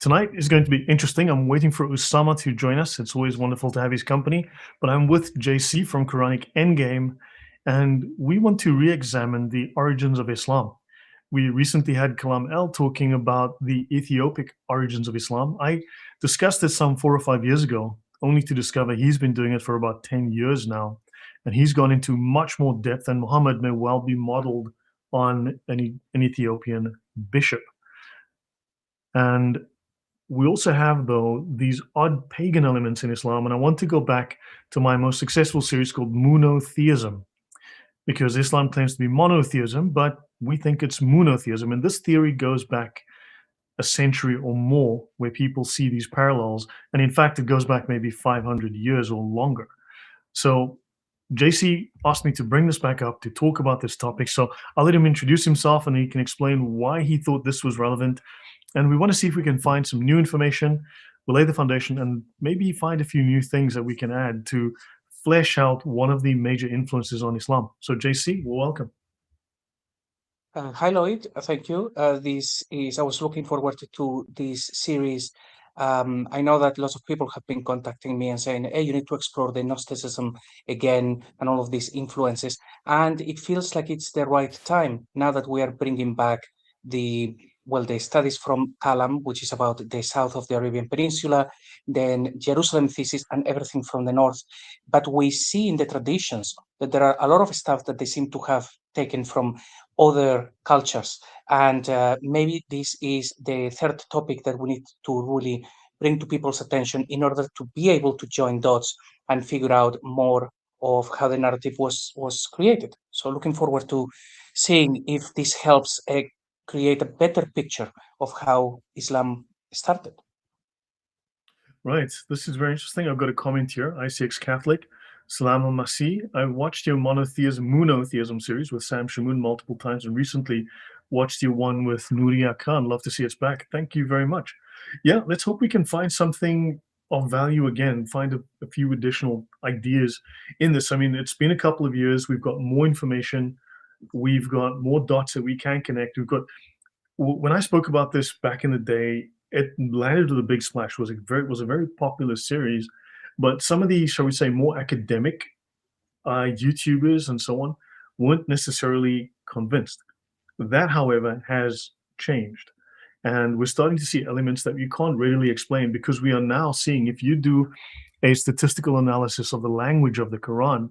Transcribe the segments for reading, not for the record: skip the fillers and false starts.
Tonight is going to be interesting. I'm waiting for Usama to join us. It's always wonderful to have his company. But I'm with JC from Quranic Endgame, and we want to re examine the origins of Islam. We recently had Kalam El talking about the Ethiopic origins of Islam. I discussed this some 4 or 5 years ago, only to discover he's been doing it for about 10 years now. And he's gone into much more depth, and Muhammad may well be modeled on an Ethiopian bishop. And we also have, though, these odd pagan elements in Islam. And I want to go back to my most successful series called MOONoTheism, because Islam claims to be monotheism, but we think it's moonotheism. And this theory goes back a century or more, where people see these parallels. And in fact, it goes back maybe 500 years or longer. So JC asked me to bring this back up to talk about this topic. So I'll let him introduce himself and he can explain why he thought this was relevant. And we want to see if we can find some new information, we'll lay the foundation, and maybe find a few new things that we can add to flesh out one of the major influences on Islam. So JC, well, welcome. Hi, Lloyd. Thank you. I was looking forward to this series. I know that lots of people have been contacting me and saying, hey, you need to explore the Gnosticism again and all of these influences. And it feels like it's the right time now that we are bringing back the studies from Kalam, which is about the south of the Arabian Peninsula, then Jerusalem thesis and everything from the north. But we see in the traditions that there are a lot of stuff that they seem to have taken from other cultures. And maybe this is the third topic that we need to really bring to people's attention in order to be able to join dots and figure out more of how the narrative was created. So looking forward to seeing if this helps create a better picture of how Islam started. Right. This is very interesting. I've got a comment here. ICX Catholic. Salam al-Masih. I watched your MOONoTheism series with Sam Shamoon multiple times, and recently watched your one with Nuria Khan. Love to see it's back. Thank you very much. Yeah, let's hope we can find something of value again, find a few additional ideas in this. I mean, it's been a couple of years. We've got more information. We've got more dots that we can connect. When I spoke about this back in the day, it landed with a big splash. It was a very popular series, but some of the, shall we say, more academic YouTubers and so on weren't necessarily convinced. That, however, has changed. And we're starting to see elements that you can't readily explain, because we are now seeing, if you do a statistical analysis of the language of the Quran,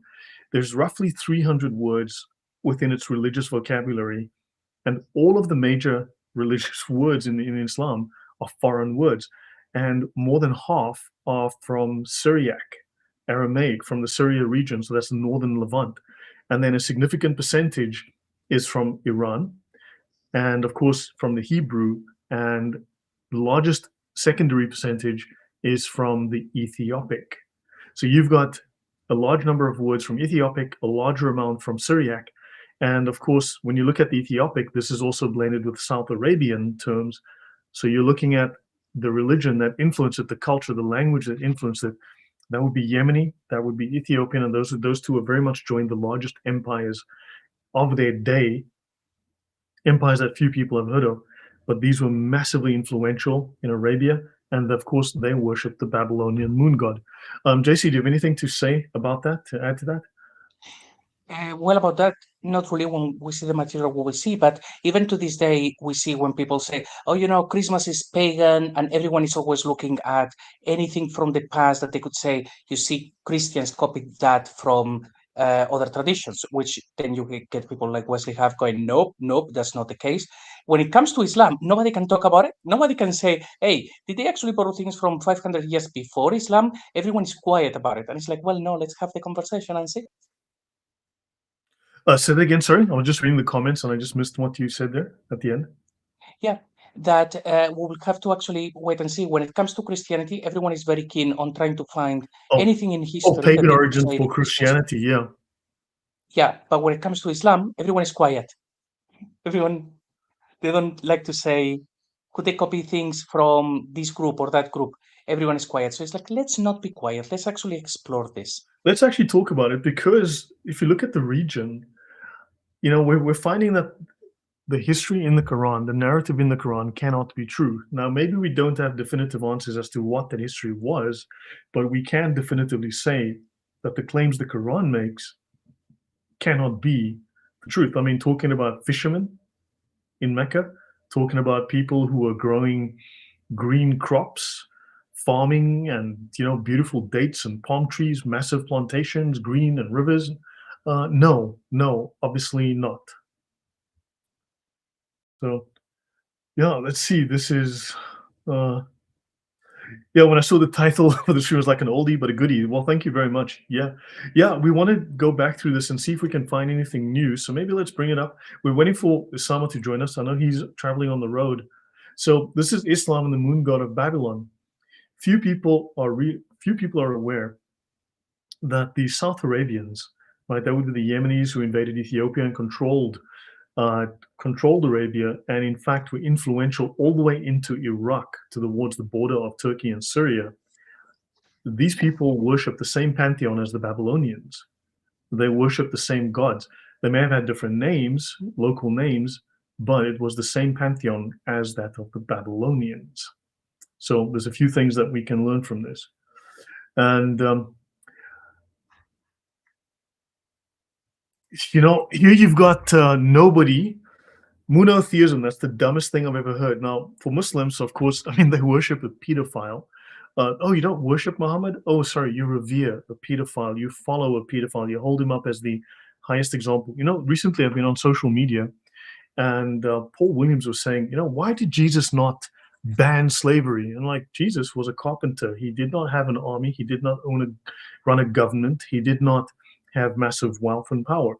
there's roughly 300 words within its religious vocabulary. And all of the major religious words in Islam are foreign words. And more than half are from Syriac, Aramaic, from the Syria region. So that's the northern Levant. And then a significant percentage is from Iran. And of course, from the Hebrew. And the largest secondary percentage is from the Ethiopic. So you've got a large number of words from Ethiopic, a larger amount from Syriac. And of course, when you look at the Ethiopic, this is also blended with South Arabian terms. So you're looking at the religion that influenced it, the culture, the language that influenced it. That would be Yemeni, that would be Ethiopian, and those two are very much joined the largest empires of their day, empires that few people have heard of. But these were massively influential in Arabia, and of course, they worshipped the Babylonian moon god. JC, do you have anything to say about that, to add to that? Well, about that, not really when we see the material we will see, but even to this day, we see when people say, oh, Christmas is pagan, and everyone is always looking at anything from the past that they could say, you see Christians copied that from other traditions, which then you get people like Wesley Huff going, nope, that's not the case. When it comes to Islam, nobody can talk about it. Nobody can say, hey, did they actually borrow things from 500 years before Islam? Everyone is quiet about it. And it's like, well, no, let's have the conversation and see. Say that again, sorry. I was just reading the comments and I just missed what you said there at the end. Yeah, that we will have to actually wait and see. When it comes to Christianity, everyone is very keen on trying to find anything in history that pagan they could origins say for Christianity, yeah. Yeah, but when it comes to Islam, everyone is quiet. They don't like to say, could they copy things from this group or that group? Everyone is quiet. So it's like, let's not be quiet. Let's actually explore this. Let's actually talk about it, because if you look at the region, we're finding that the history in the Quran, the narrative in the Quran cannot be true. Now, maybe we don't have definitive answers as to what that history was, but we can definitively say that the claims the Quran makes cannot be the truth. I mean, talking about fishermen in Mecca, talking about people who are growing green crops, farming, and beautiful dates and palm trees, massive plantations, green and rivers. No, obviously not. So yeah, let's see. This is yeah. When I saw the title for the show, it was like an oldie but a goodie. Well, thank you very much. Yeah. We want to go back through this and see if we can find anything new. So maybe let's bring it up. We're waiting for Osama to join us. I know he's traveling on the road. So this is Islam and the moon god of Babylon. Few people are aware that the South Arabians, right, that would be the Yemenis who invaded Ethiopia and controlled Arabia, and in fact were influential all the way into Iraq towards the border of Turkey and Syria. These people worship the same pantheon as the Babylonians. They worship the same gods. They may have had different names, local names, but it was the same pantheon as that of the Babylonians. So there's a few things that we can learn from this. And here you've got nobody. MOONoTheism, that's the dumbest thing I've ever heard. Now, for Muslims, of course, I mean, they worship a pedophile. Oh, you don't worship Muhammad? Oh, sorry, you revere a pedophile. You follow a pedophile. You hold him up as the highest example. Recently I've been on social media, and Paul Williams was saying, why did Jesus not ban slavery? And like, Jesus was a carpenter. He did not have an army. He did not run a government. He did not have massive wealth and power.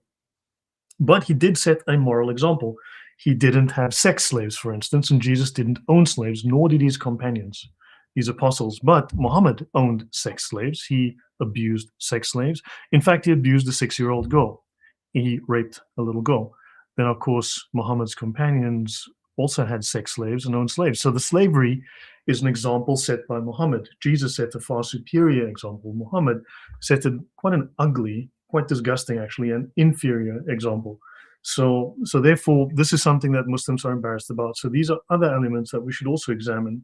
But he did set a moral example. He didn't have sex slaves, for instance, and Jesus didn't own slaves, nor did his companions, his apostles. But Muhammad owned sex slaves. He abused sex slaves. In fact, he abused a 6-year-old girl. He raped a little girl. Then, of course, Muhammad's companions also had sex slaves and owned slaves. So the slavery is an example set by Muhammad. Jesus set a far superior example. Muhammad set quite an ugly, quite disgusting, actually, an inferior example. So therefore, this is something that Muslims are embarrassed about. So these are other elements that we should also examine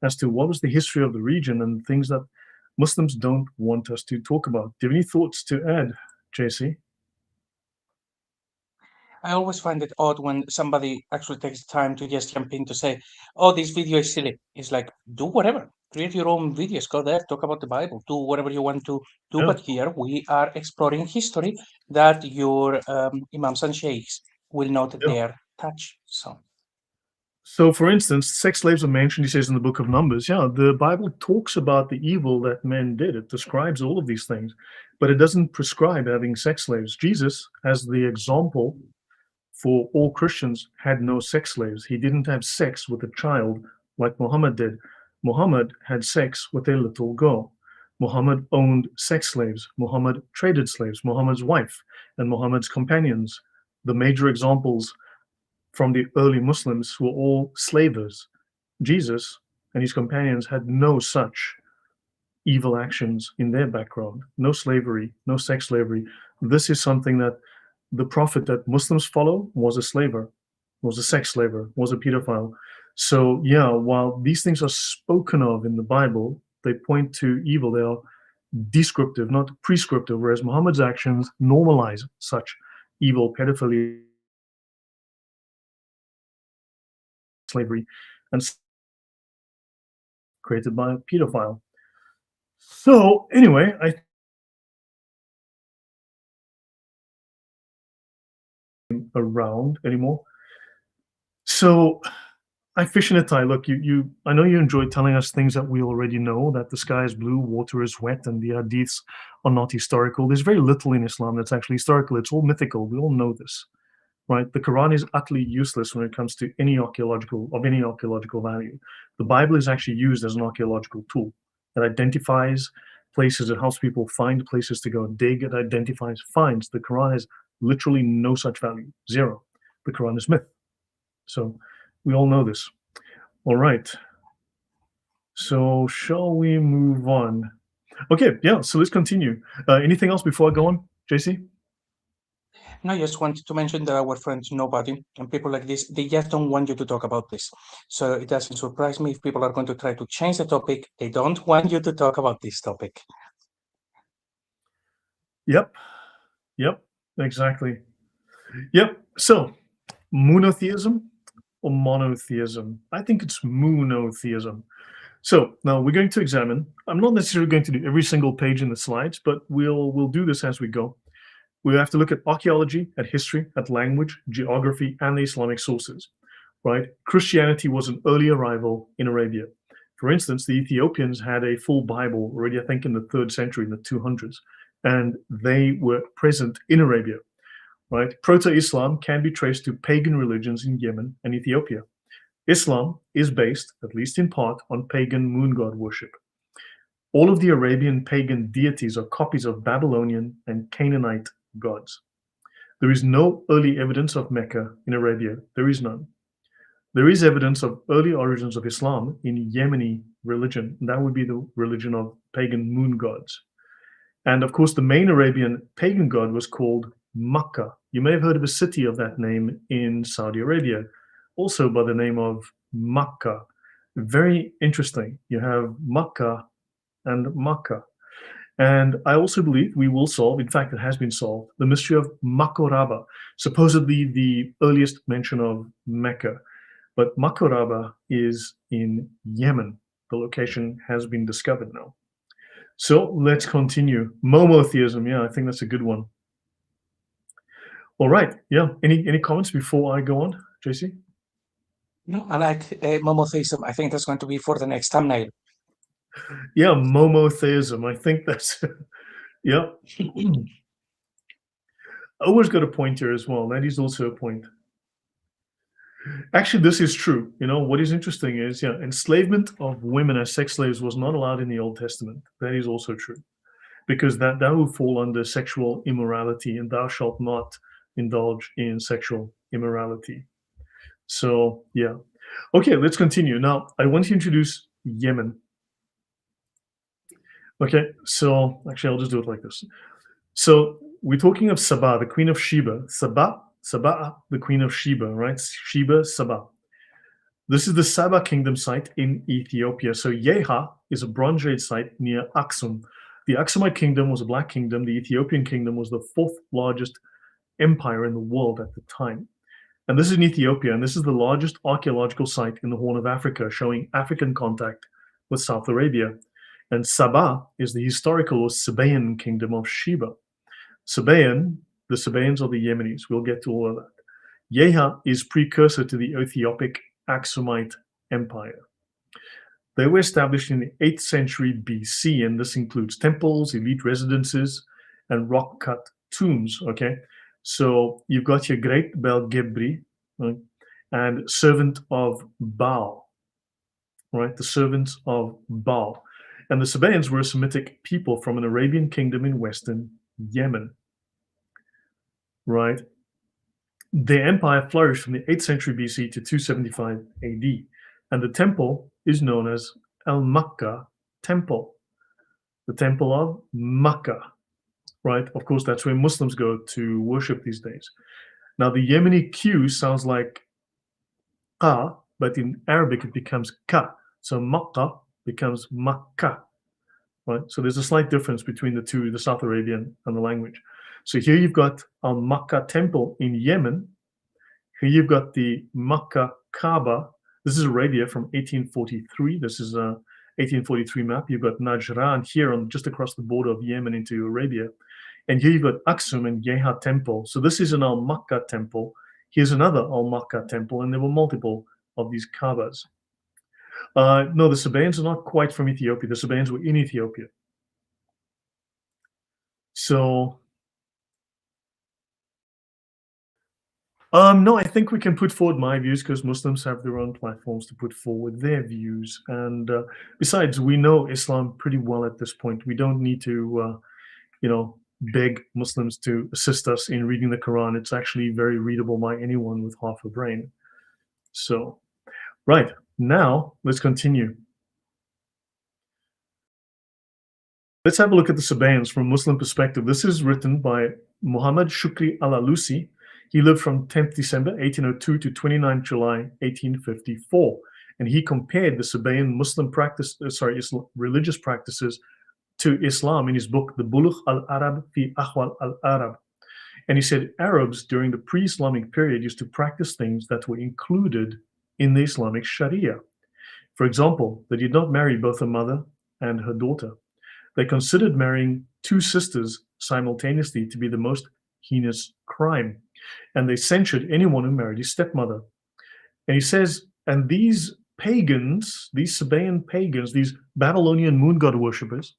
as to what was the history of the region and things that Muslims don't want us to talk about. Do you have any thoughts to add, JC? I always find it odd when somebody actually takes time to just jump in to say, "Oh, this video is silly." It's like, do whatever, create your own videos, go there, talk about the Bible, do whatever you want to do. Yeah. But here we are exploring history that your imams and sheikhs will not Yeah. dare touch. So, for instance, sex slaves are mentioned, he says in the book of Numbers. Yeah, the Bible talks about the evil that men did. It describes all of these things, but it doesn't prescribe having sex slaves. Jesus, as the example for all Christians, had no sex slaves. He didn't have sex with a child like Muhammad did. Muhammad had sex with a little girl. Muhammad owned sex slaves. Muhammad traded slaves. Muhammad's wife and Muhammad's companions, the major examples from the early Muslims, were all slavers. Jesus and his companions had no such evil actions in their background, no slavery, no sex slavery. This is something that the prophet that Muslims follow was a slaver, was a sex slaver, was a pedophile. So yeah, while these things are spoken of in the Bible, they point to evil. They are descriptive, not prescriptive, whereas Muhammad's actions normalize such evil, pedophilia, slavery, and created by a pedophile. So anyway, I around anymore. So I fish in a tie. Look, I know you enjoy telling us things that we already know, that the sky is blue, water is wet, and the hadiths are not historical. There's very little in Islam that's actually historical. It's all mythical. We all know this, right? The Quran is utterly useless when it comes to any archaeological value. The Bible is actually used as an archaeological tool. It identifies places. It helps people find places to go dig. It identifies finds. The Quran has literally no such value. Zero. The Quran is myth. So we all know this. All right. So shall we move on? Okay, yeah, so let's continue. Anything else before I go on, JC? No, I just wanted to mention that our friends Nobody and people like this, they just don't want you to talk about this. So it doesn't surprise me if people are going to try to change the topic. They don't want you to talk about this topic. Yep. Yep. Exactly. Yep. So, moonotheism or monotheism? I think it's moonotheism. So now we're going to examine. I'm not necessarily going to do every single page in the slides, but we'll do this as we go. We have to look at archaeology, at history, at language, geography, and the Islamic sources. Right? Christianity was an early arrival in Arabia. For instance, the Ethiopians had a full Bible already, I think, in the 3rd century, in the 200s, and they were present in Arabia. Right? Proto-Islam can be traced to pagan religions in Yemen and Ethiopia. Islam is based, at least in part, on pagan moon god worship. All of the Arabian pagan deities are copies of Babylonian and Canaanite gods. There is no early evidence of Mecca in Arabia. There is none. There is evidence of early origins of Islam in Yemeni religion. That would be the religion of pagan moon gods. And of course, the main Arabian pagan god was called Makkah. You may have heard of a city of that name in Saudi Arabia, also by the name of Makkah. Very interesting. You have Makkah and Makkah. And I also believe we will solve, in fact, it has been solved, the mystery of Makoraba, supposedly the earliest mention of Mecca. But Makoraba is in Yemen. The location has been discovered now. So let's continue. Momotheism, yeah, I think that's a good one. All right, yeah. Any comments before I go on, JC? No, I like MOOnoTheism. I think that's going to be for the next thumbnail. Yeah, momotheism. I think that's yeah. Owen's got a point here as well. That is also a point. Actually, this is true. You know, what is interesting is, yeah, enslavement of women as sex slaves was not allowed in the Old Testament. That is also true, because that would fall under sexual immorality, and thou shalt not indulge in sexual immorality. So, yeah. Okay, let's continue. Now, I want to introduce Yemen. Okay, so actually, I'll just do it like this. So we're talking of Saba, the queen of Sheba. Saba, the queen of Sheba, right? Sheba, Saba. This is the Saba kingdom site in Ethiopia. So Yeha is a Bronze Age site near Aksum. The Aksumite kingdom was a black kingdom. The Ethiopian kingdom was the 4th largest empire in the world at the time. And this is in Ethiopia, and this is the largest archaeological site in the Horn of Africa, showing African contact with South Arabia. And Saba is the historical or Sabaean kingdom of Sheba. Sabaean, the Sabaeans are the Yemenis. We'll get to all of that. Yeha is precursor to the Ethiopic Aksumite Empire. They were established in the 8th century BC, and this includes temples, elite residences, and rock-cut tombs, okay? So you've got your great Bel-Gebri, right? And servant of Baal, right? The servants of Baal. And the Sabaeans were a Semitic people from an Arabian kingdom in western Yemen, right? The empire flourished from the 8th century BC to 275 AD, and the temple is known as Al-Makkah Temple, the Temple of Makkah, right? Of course, that's where Muslims go to worship these days. Now, the Yemeni Q sounds like Qa, but in Arabic it becomes Ka. So Makkah becomes Makkah, right? So there's a slight difference between the two, the South Arabian and the language. So here you've got Al-Makkah Temple in Yemen. Here you've got the Makkah Kaaba. This is Arabia from 1843. This is a 1843 map. You've got Najran here on just across the border of Yemen into Arabia. And here you've got Aksum and Yeha Temple. So this is an Al-Makkah temple. Here's another Al-Makkah temple, and there were multiple of these Kaabas. No, the Sabaeans are not quite from Ethiopia. The Sabaeans were in Ethiopia. So, no, I think we can put forward my views because Muslims have their own platforms to put forward their views. And besides, we know Islam pretty well at this point. We don't need to, beg Muslims to assist us in reading the Quran. It's actually very readable by anyone with half a brain. So, right, now let's continue. Let's have a look at the Sabaeans from a Muslim perspective. This is written by Muhammad Shukri al-Alusi. He lived from 10th December 1802 to 29th July 1854, and he compared the Sabaean Muslim religious practices to Islam in his book, The Bulugh al-Arab fi Ahwal al-Arab. And he said Arabs during the pre-Islamic period used to practice things that were included in the Islamic Sharia. For example, they did not marry both a mother and her daughter. They considered marrying two sisters simultaneously to be the most heinous crime, and they censured anyone who married his stepmother. And he says, and these pagans, these Sabaean pagans, these Babylonian moon god worshippers,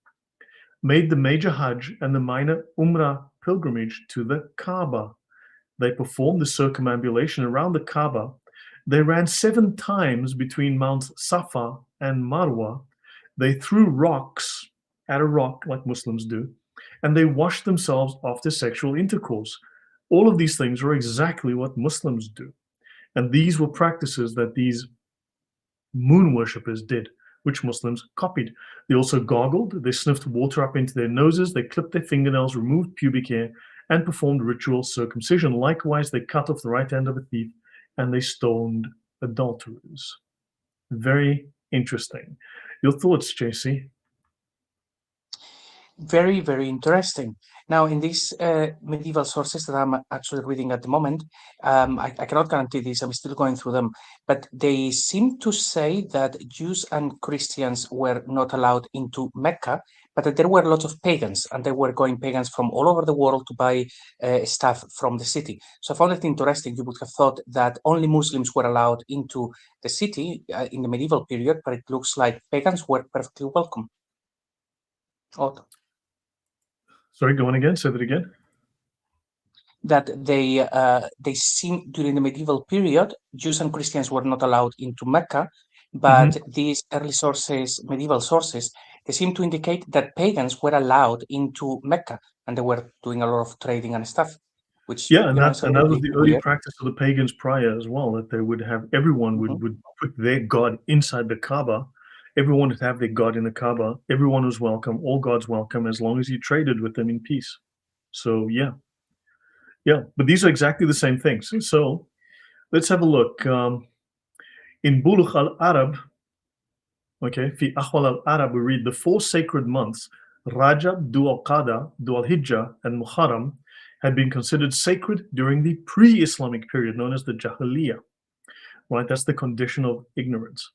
made the major Hajj and the minor Umrah pilgrimage to the Kaaba. They performed the circumambulation around the Kaaba. They ran 7 times between Mount Safa and Marwa. They threw rocks at a rock like Muslims do, and they washed themselves after sexual intercourse. All of these things are exactly what Muslims do. And these were practices that these moon worshippers did, which Muslims copied. They also gargled, they sniffed water up into their noses, they clipped their fingernails, removed pubic hair, and performed ritual circumcision. Likewise, they cut off the right hand of a thief, and they stoned adulterers. Very interesting. Your thoughts, JC? Very, very interesting. Now, in these medieval sources that I'm actually reading at the moment, I cannot guarantee this, I'm still going through them, but they seem to say that Jews and Christians were not allowed into Mecca, but that there were lots of pagans, and they were going pagans from all over the world to buy stuff from the city. So I found it interesting. You would have thought that only Muslims were allowed into the city in the medieval period, but it looks like pagans were perfectly welcome. Odd. Sorry, go on again. Say that again. That they seem during the medieval period, Jews and Christians were not allowed into Mecca, but these early sources, medieval sources, they seem to indicate that pagans were allowed into Mecca and they were doing a lot of trading and stuff. Which, Yeah, and you know, that was the early weird. practice of the pagans prior as well, that they would have everyone would put their god inside the Kaaba. Everyone would have their god in the Kaaba. Everyone was welcome. All gods welcome as long as you traded with them in peace. So yeah, but these are exactly the same things. So let's have a look. In Bulugh al-Arab, okay, fi Ahwal al-Arab, we read the 4 sacred months, Rajab, Dhu al-Qada, Dhu al-Hijjah, and Muharram, had been considered sacred during the pre-Islamic period known as the Jahiliyyah. Right, that's the condition of ignorance.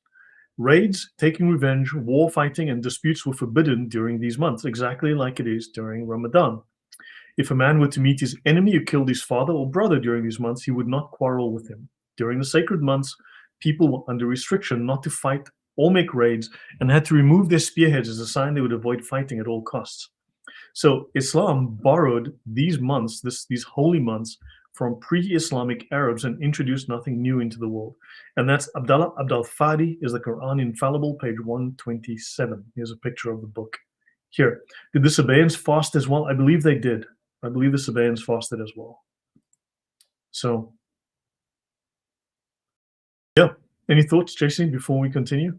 Raids, taking revenge, war fighting, and disputes were forbidden during these months, exactly like it is during Ramadan. If a man were to meet his enemy who killed his father or brother during these months, he would not quarrel with him. During the sacred months, people were under restriction not to fight or make raids and had to remove their spearheads as a sign they would avoid fighting at all costs. So Islam borrowed these months, these holy months, from pre-Islamic Arabs and introduced nothing new into the world. And that's Abdallah Abdal Fadi is the Quran Infallible, page 127. Here's a picture of the book. Here, did the Sabaeans fast as well? I believe they did. I believe the Sabaeans fasted as well. So, yeah. Any thoughts, Jason, before we continue?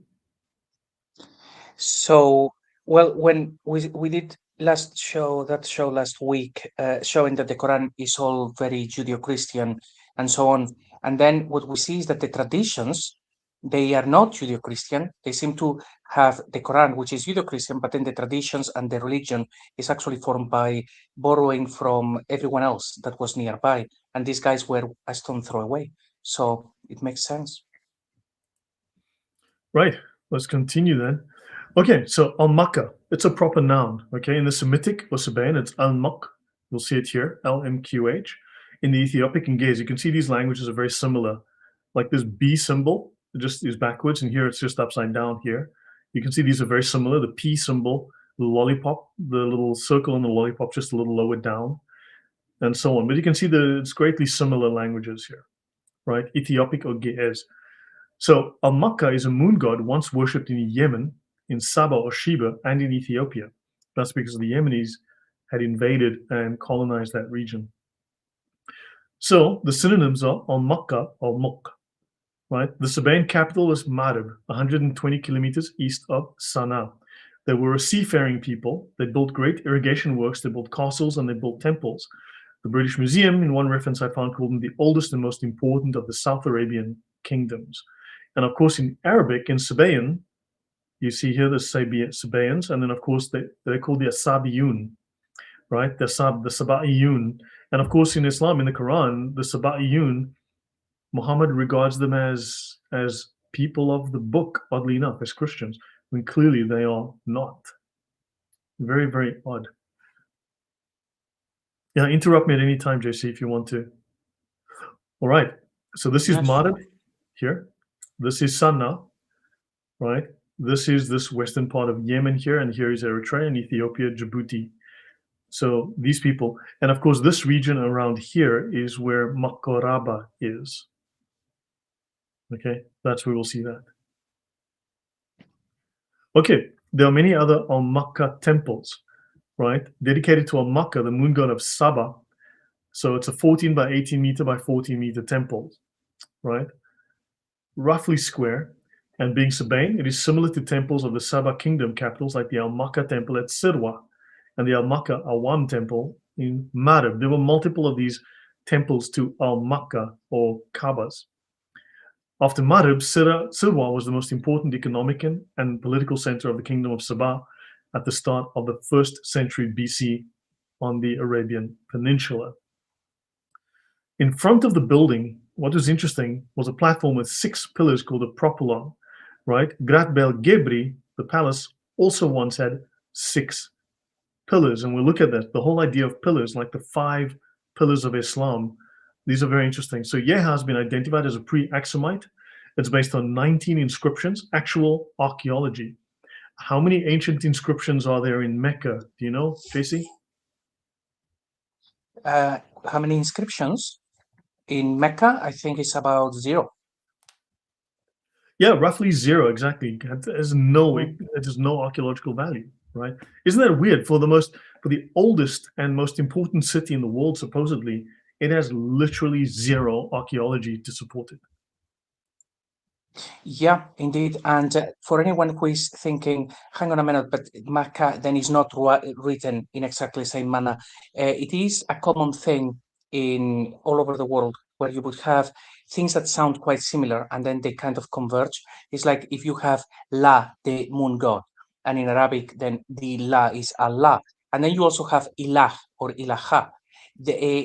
So, well, when we did last show last week, showing that the Quran is all very Judeo-Christian and so on, and then what we see is that the traditions, they are not Judeo-Christian. They seem to have the Quran, which is Judeo-Christian, but then the traditions and the religion is actually formed by borrowing from everyone else that was nearby, and these guys were a stone throw away. So it makes sense. Right. Let's continue then. Okay, so al-Makkah, it's a proper noun. Okay, in the Semitic or Sabaean, it's al-Maq. You'll see it here, L-M-Q-H. In the Ethiopic and Ge'ez, you can see these languages are very similar. Like this B symbol, it just is backwards, and here it's just upside down here. You can see these are very similar. The P symbol, the lollipop, the little circle in the lollipop, just a little lower down, and so on. But you can see that it's greatly similar languages here, right? Ethiopic or Ge'ez. So al-Makkah is a moon god once worshipped in Yemen, in Saba or Sheba, and in Ethiopia. That's because the Yemenis had invaded and colonized that region. So the synonyms are al-Makkah, al-Muq, right? The Sabaean capital was Marib, 120 kilometers east of Sana'a. They were a seafaring people. They built great irrigation works, they built castles, and they built temples. The British Museum, in one reference I found, called them the oldest and most important of the South Arabian kingdoms. And of course, in Arabic, in Sabaean, you see here the Sabaeans, and then of course they're called the Asabiyun, right? The Sabaiyun. And of course, in Islam, in the Quran, the Sabaiyun, Muhammad regards them as people of the book, oddly enough, as Christians, when clearly they are not. Very, very odd. Yeah, interrupt me at any time, JC, if you want to. All right. So this is Marib here. This is Sanna, right? This is this western part of Yemen here, and here is Eritrea and Ethiopia, Djibouti. So these people, and of course, this region around here is where Makoraba is. Okay, that's where we'll see that. Okay, there are many other Al-Makkah temples, right? Dedicated to Al-Makkah, the moon god of Saba. So it's a 14 by 18 meter by 14 meter temple, right? Roughly square. And being Sabaean, it is similar to temples of the Saba kingdom capitals like the Al-Makkah temple at Sirwa and the Al-Makkah Awam temple in Marib. There were multiple of these temples to Al-Makkah or Kabas. After Marib, Sirwa was the most important economic and political center of the kingdom of Saba at the start of the 1st century BC on the Arabian Peninsula. In front of the building, what was interesting was a platform with 6 pillars called a propylon, right? Grat Bel Gebri, the palace, also once had 6 pillars. And we'll look at that, the whole idea of pillars, like the 5 pillars of Islam. These are very interesting. So Yeha has been identified as a pre-Aksumite. It's based on 19 inscriptions, actual archaeology. How many ancient inscriptions are there in Mecca? Do you know, JC? How many inscriptions? In Mecca, I think it's about 0. Yeah, roughly 0, exactly. It has no archaeological value, right? Isn't that weird? For the oldest and most important city in the world, supposedly, it has literally 0 archaeology to support it. Yeah, indeed. And for anyone who is thinking, hang on a minute, but Mecca then is not written in exactly the same manner. It is a common thing in all over the world where you would have things that sound quite similar and then they kind of converge. It's like if you have La, the moon god, and in Arabic, then the La is Allah. And then you also have Ilah or Ilaha.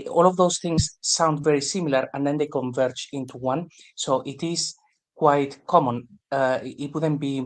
All of those things sound very similar and then they converge into one. So it is quite common. It wouldn't be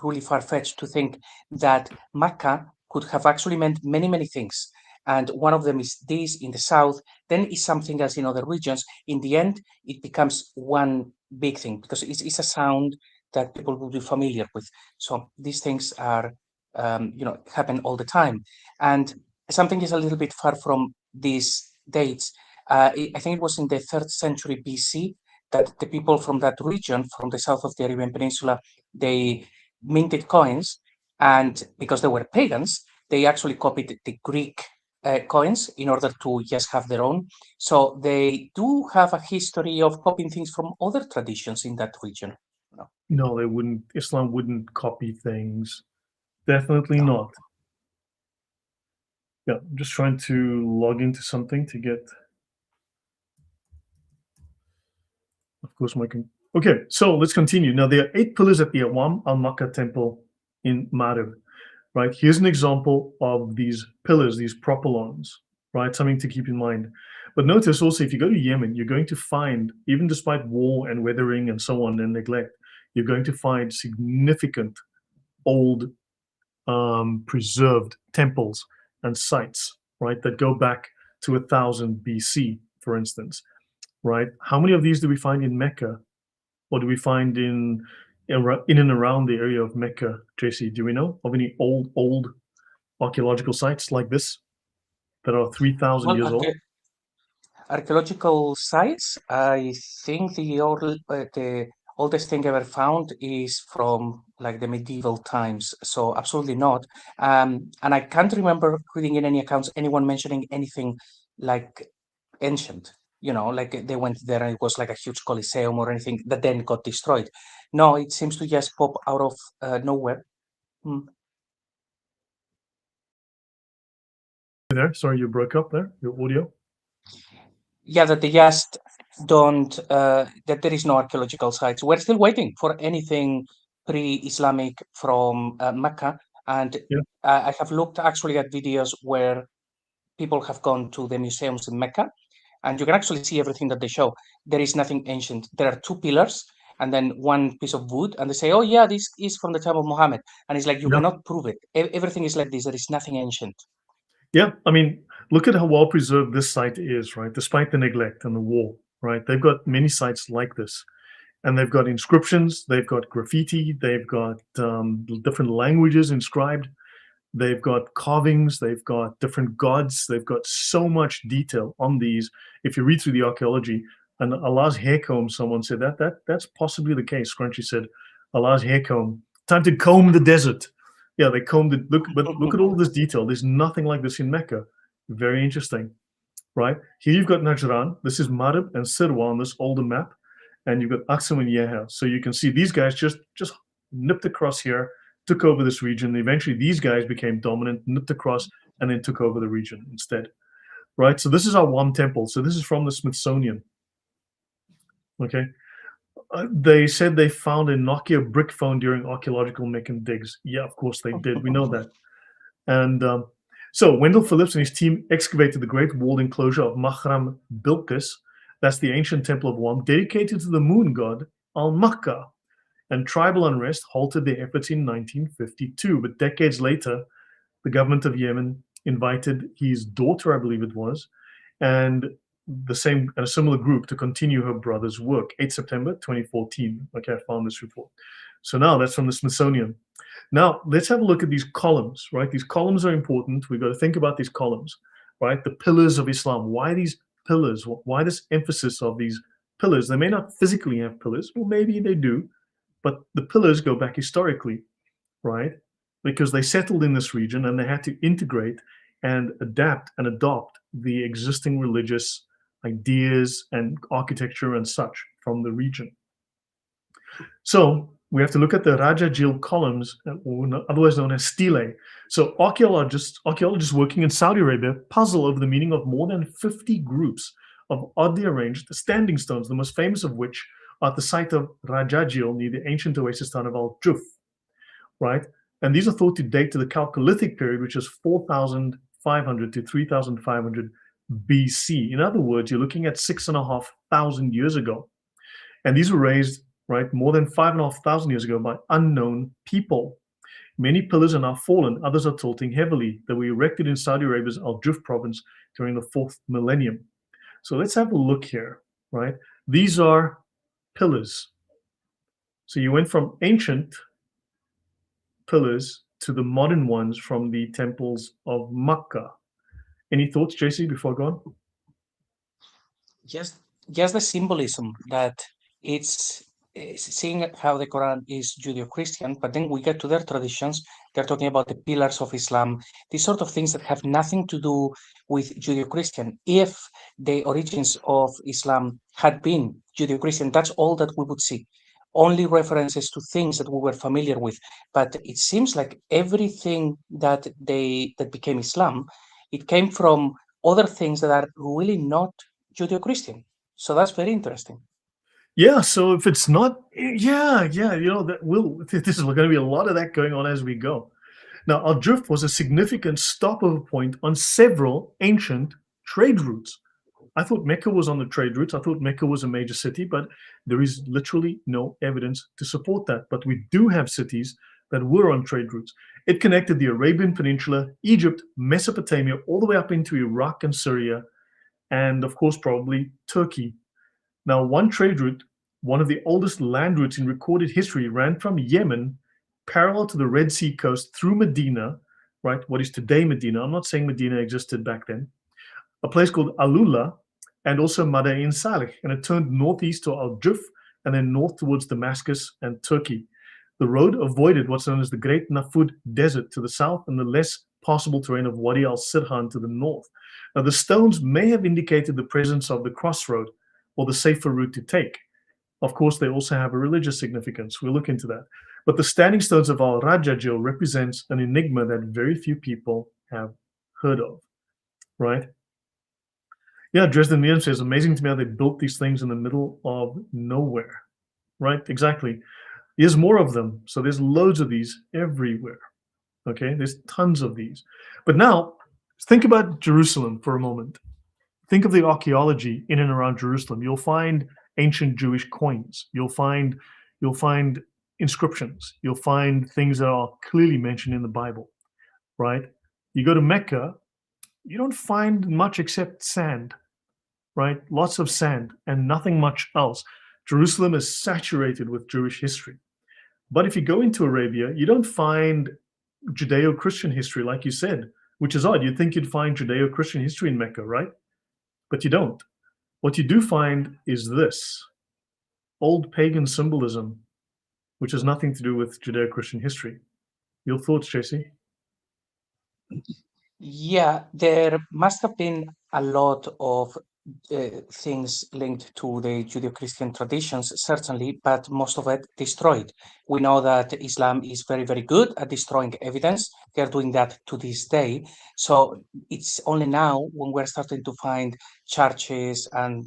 really far-fetched to think that Mecca could have actually meant many, many things. And one of them is this in the south, then is something else in other regions. In the end, it becomes one big thing because it's a sound that people will be familiar with. So these things are, happen all the time. And something is a little bit far from these dates. I think it was in the 3rd century BC that the people from that region, from the south of the Arabian Peninsula, they minted coins, and because they were pagans, they actually copied the Greek coins in order to just have their own. So they do have a history of copying things from other traditions in that region. No, they wouldn't. Islam wouldn't copy things. Definitely not. Yeah, I'm just trying to log into something to get. Of course, okay, so let's continue. Now, there are 8 pillars at the Awam al-Makkah temple in Marib, right? Here's an example of these pillars, these propylons, right? Something to keep in mind. But notice also, if you go to Yemen, you're going to find, even despite war and weathering and so on and neglect, you're going to find significant old preserved temples and sites, right, that go back to 1000 BC, for instance. Right? How many of these do we find in Mecca, or do we find in and around the area of Mecca, JC? Do we know of any old archaeological sites like this that are 3,000 years old? Archaeological sites, I think the oldest thing ever found is from like the medieval times. So absolutely not. And I can't remember reading in any accounts anyone mentioning anything like ancient. Like they went there and it was like a huge coliseum or anything that then got destroyed. No, it seems to just pop out of nowhere. there? Sorry, you broke up there, your audio. Yeah, that they just don't, that there is no archaeological sites. We're still waiting for anything pre-Islamic from Mecca. And Yeah. I have looked actually at videos where people have gone to the museums in Mecca, and you can actually see everything that they show. There is nothing ancient. There are two pillars and then one piece of wood, and they say, "Oh yeah, this is from the time of Muhammad," and it's like you Yeah. cannot prove it. Everything is like this. There is nothing ancient. Yeah. I mean, look at how well preserved this site is, right? Despite the neglect and the war, right? They've got many sites like this. And they've got inscriptions, they've got graffiti, they've got different languages inscribed, they've got carvings, they've got different gods, they've got so much detail on these. If you read through the archaeology, and Allah's hair comb, someone said that's possibly the case. Scrunchy said, Allah's hair comb, time to comb the desert. Yeah, they combed it. Look at all this detail. There's nothing like this in Mecca. Very interesting, right? Here you've got Najran. This is Marib and Sirwa on this older map, and you've got Aksum and Yeha. So you can see these guys just nipped across here, took over this region. Eventually, these guys became dominant, nipped across, and then took over the region instead, right? So this is our one temple. So this is from the Smithsonian. Okay, they said they found a Nokia brick phone during archaeological Meccan digs. Yeah, of course they did. We know that. And so Wendell Phillips and his team excavated the great walled enclosure of Mahram Bilqis. That's the ancient temple of Wam, dedicated to the moon god Al-Makka. And tribal unrest halted their efforts in 1952. But decades later, the government of Yemen invited his daughter, I believe it was, and a similar group to continue her brother's work. 8 September 2014. Okay, I found this report. So now that's from the Smithsonian. Now let's have a look at these columns, right? These columns are important. We've got to think about these columns, right? The pillars of Islam. Why these pillars? Why this emphasis of these pillars? They may not physically have pillars, or maybe they do, but the pillars go back historically, right? Because they settled in this region and they had to integrate and adapt and adopt the existing religious ideas and architecture and such from the region. So we have to look at the Rajajil columns, otherwise known as stelae. So archaeologists working in Saudi Arabia puzzle over the meaning of more than 50 groups of oddly arranged standing stones, the most famous of which are at the site of Rajajil near the ancient oasis town of Al-Juf, right? And these are thought to date to the Chalcolithic period, which is 4,500 to 3,500 BC. In other words, you're looking at 6,500 years ago. And these were raised, right, more than 5,500 years ago by unknown people. Many pillars are now fallen, others are tilting heavily. They were erected in Saudi Arabia's Al-Juf province during the 4th millennium. So let's have a look here, right? These are pillars. So you went from ancient pillars to the modern ones from the temples of Makkah. Any thoughts, JC, before I go on? Just the symbolism that it's seeing how the Quran is Judeo-Christian, but then we get to their traditions. They're talking about the pillars of Islam, these sort of things that have nothing to do with Judeo-Christian. If the origins of Islam had been Judeo-Christian, that's all that we would see. Only references to things that we were familiar with. But it seems like everything that became Islam, it came from other things that are really not Judeo-Christian. So that's very interesting. Yeah, so if it's not, yeah, this is going to be a lot of that going on as we go. Now, Al-Juf was a significant stopover point on several ancient trade routes. I thought Mecca was on the trade routes. I thought Mecca was a major city, but there is literally no evidence to support that. But we do have cities that were on trade routes. It connected the Arabian Peninsula, Egypt, Mesopotamia, all the way up into Iraq and Syria, and of course, probably Turkey. Now, one trade route, one of the oldest land routes in recorded history, ran from Yemen parallel to the Red Sea coast through Medina, right? What is today Medina. I'm not saying Medina existed back then. A place called Alula and also Madain Salih. And it turned northeast to Al-Juf and then north towards Damascus and Turkey. The road avoided what's known as the Great Nafud Desert to the south and the less passable terrain of Wadi al-Sirhan to the north. Now, the stones may have indicated the presence of the crossroad or the safer route to take. Of course, they also have a religious significance. We'll look into that. But the standing stones of Al-Rajajil represents an enigma that very few people have heard of. right? Yeah, Dresden Museum says, amazing to me how they built these things in the middle of nowhere, right? Exactly. There's more of them. So there's loads of these everywhere. Okay, there's tons of these. But now, think about Jerusalem for a moment. Think of the archaeology in and around Jerusalem. You'll find ancient Jewish coins. You'll find inscriptions. You'll find things that are clearly mentioned in the Bible, right? You go to Mecca, you don't find much except sand, right? Lots of sand and nothing much else. Jerusalem is saturated with Jewish history. But if you go into Arabia, you don't find Judeo-Christian history, like you said, which is odd. You'd think you'd find Judeo-Christian history in Mecca, right? But you don't. What you do find is this old pagan symbolism, which has nothing to do with Judeo-Christian history. Your thoughts, JC? Yeah, there must have been a lot of things linked to the Judeo-Christian traditions, certainly, but most of it destroyed. We know that Islam is very, very good at destroying evidence. They're doing that to this day. So it's only now when we're starting to find churches and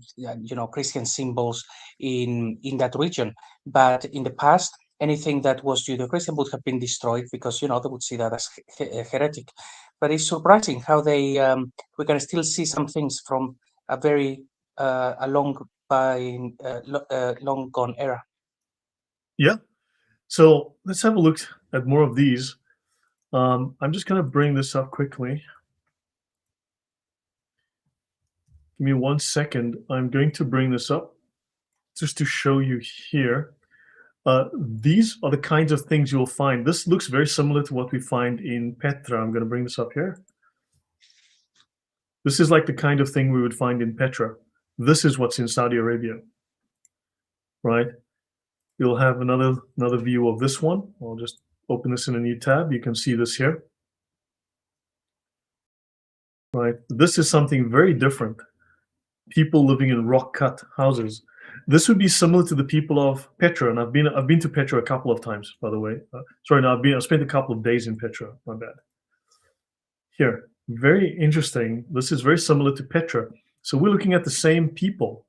Christian symbols in that region. But in the past, anything that was Judeo-Christian would have been destroyed because they would see that as heretic. But it's surprising how we can still see some things from a very long gone era. Yeah. So let's have a look at more of these. I'm just going to bring this up quickly. Give me 1 second. I'm going to bring this up just to show you here. These are the kinds of things you'll find. This looks very similar to what we find in Petra. I'm going to bring this up here. This is like the kind of thing we would find in Petra. This is what's in Saudi Arabia, right? You'll have another view of this one. I'll just open this in a new tab. You can see this here, right? This is something very different. People living in rock-cut houses. This would be similar to the people of Petra, and I've been to Petra a couple of times, by the way. Sorry, no, I've spent a couple of days in Petra. My bad. Here, very interesting. This is very similar to Petra. So we're looking at the same people,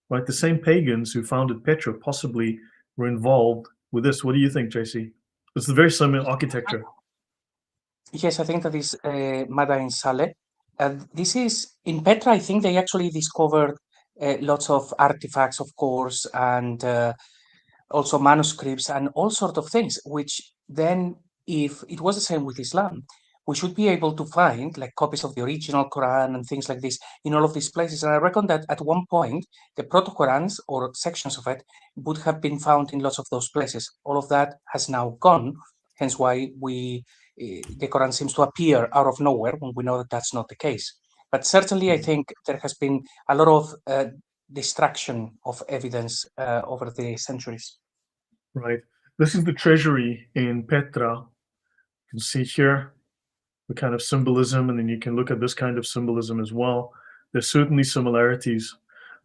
right? The same pagans who founded Petra possibly were involved with this. What do you think, JC? It's the very similar architecture. Yes, I think that is Madain Saleh. This is in Petra. I think they actually discovered lots of artifacts, of course, and also manuscripts and all sorts of things, which then, if it was the same with Islam, we should be able to find like copies of the original Quran and things like this in all of these places. And I reckon that at one point, the proto-Qurans or sections of it would have been found in lots of those places. All of that has now gone, hence why the Quran seems to appear out of nowhere when we know that that's not the case. But certainly, I think there has been a lot of destruction of evidence over the centuries. Right. This is the treasury in Petra. You can see here the kind of symbolism, and then you can look at this kind of symbolism as well. There's certainly similarities.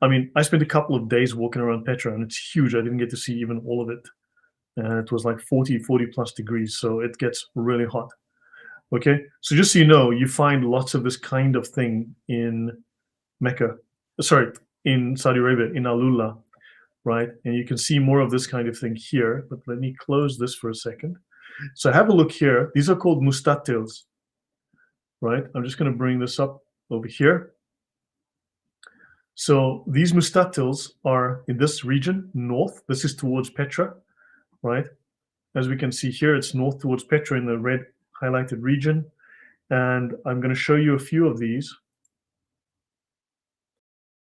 I mean, I spent a couple of days walking around Petra, and it's huge. I didn't get to see even all of it. And it was like 40 plus degrees, so it gets really hot. Okay, so just so you know, you find lots of this kind of thing in Mecca, sorry, in Saudi Arabia, in Alula, right? And you can see more of this kind of thing here, but let me close this for a second. So have a look here. These are called mustatils, right? I'm just going to bring this up over here. So these mustatils are in this region, north. This is towards Petra, right? As we can see here, it's north towards Petra in the red highlighted region. And I'm going to show you a few of these,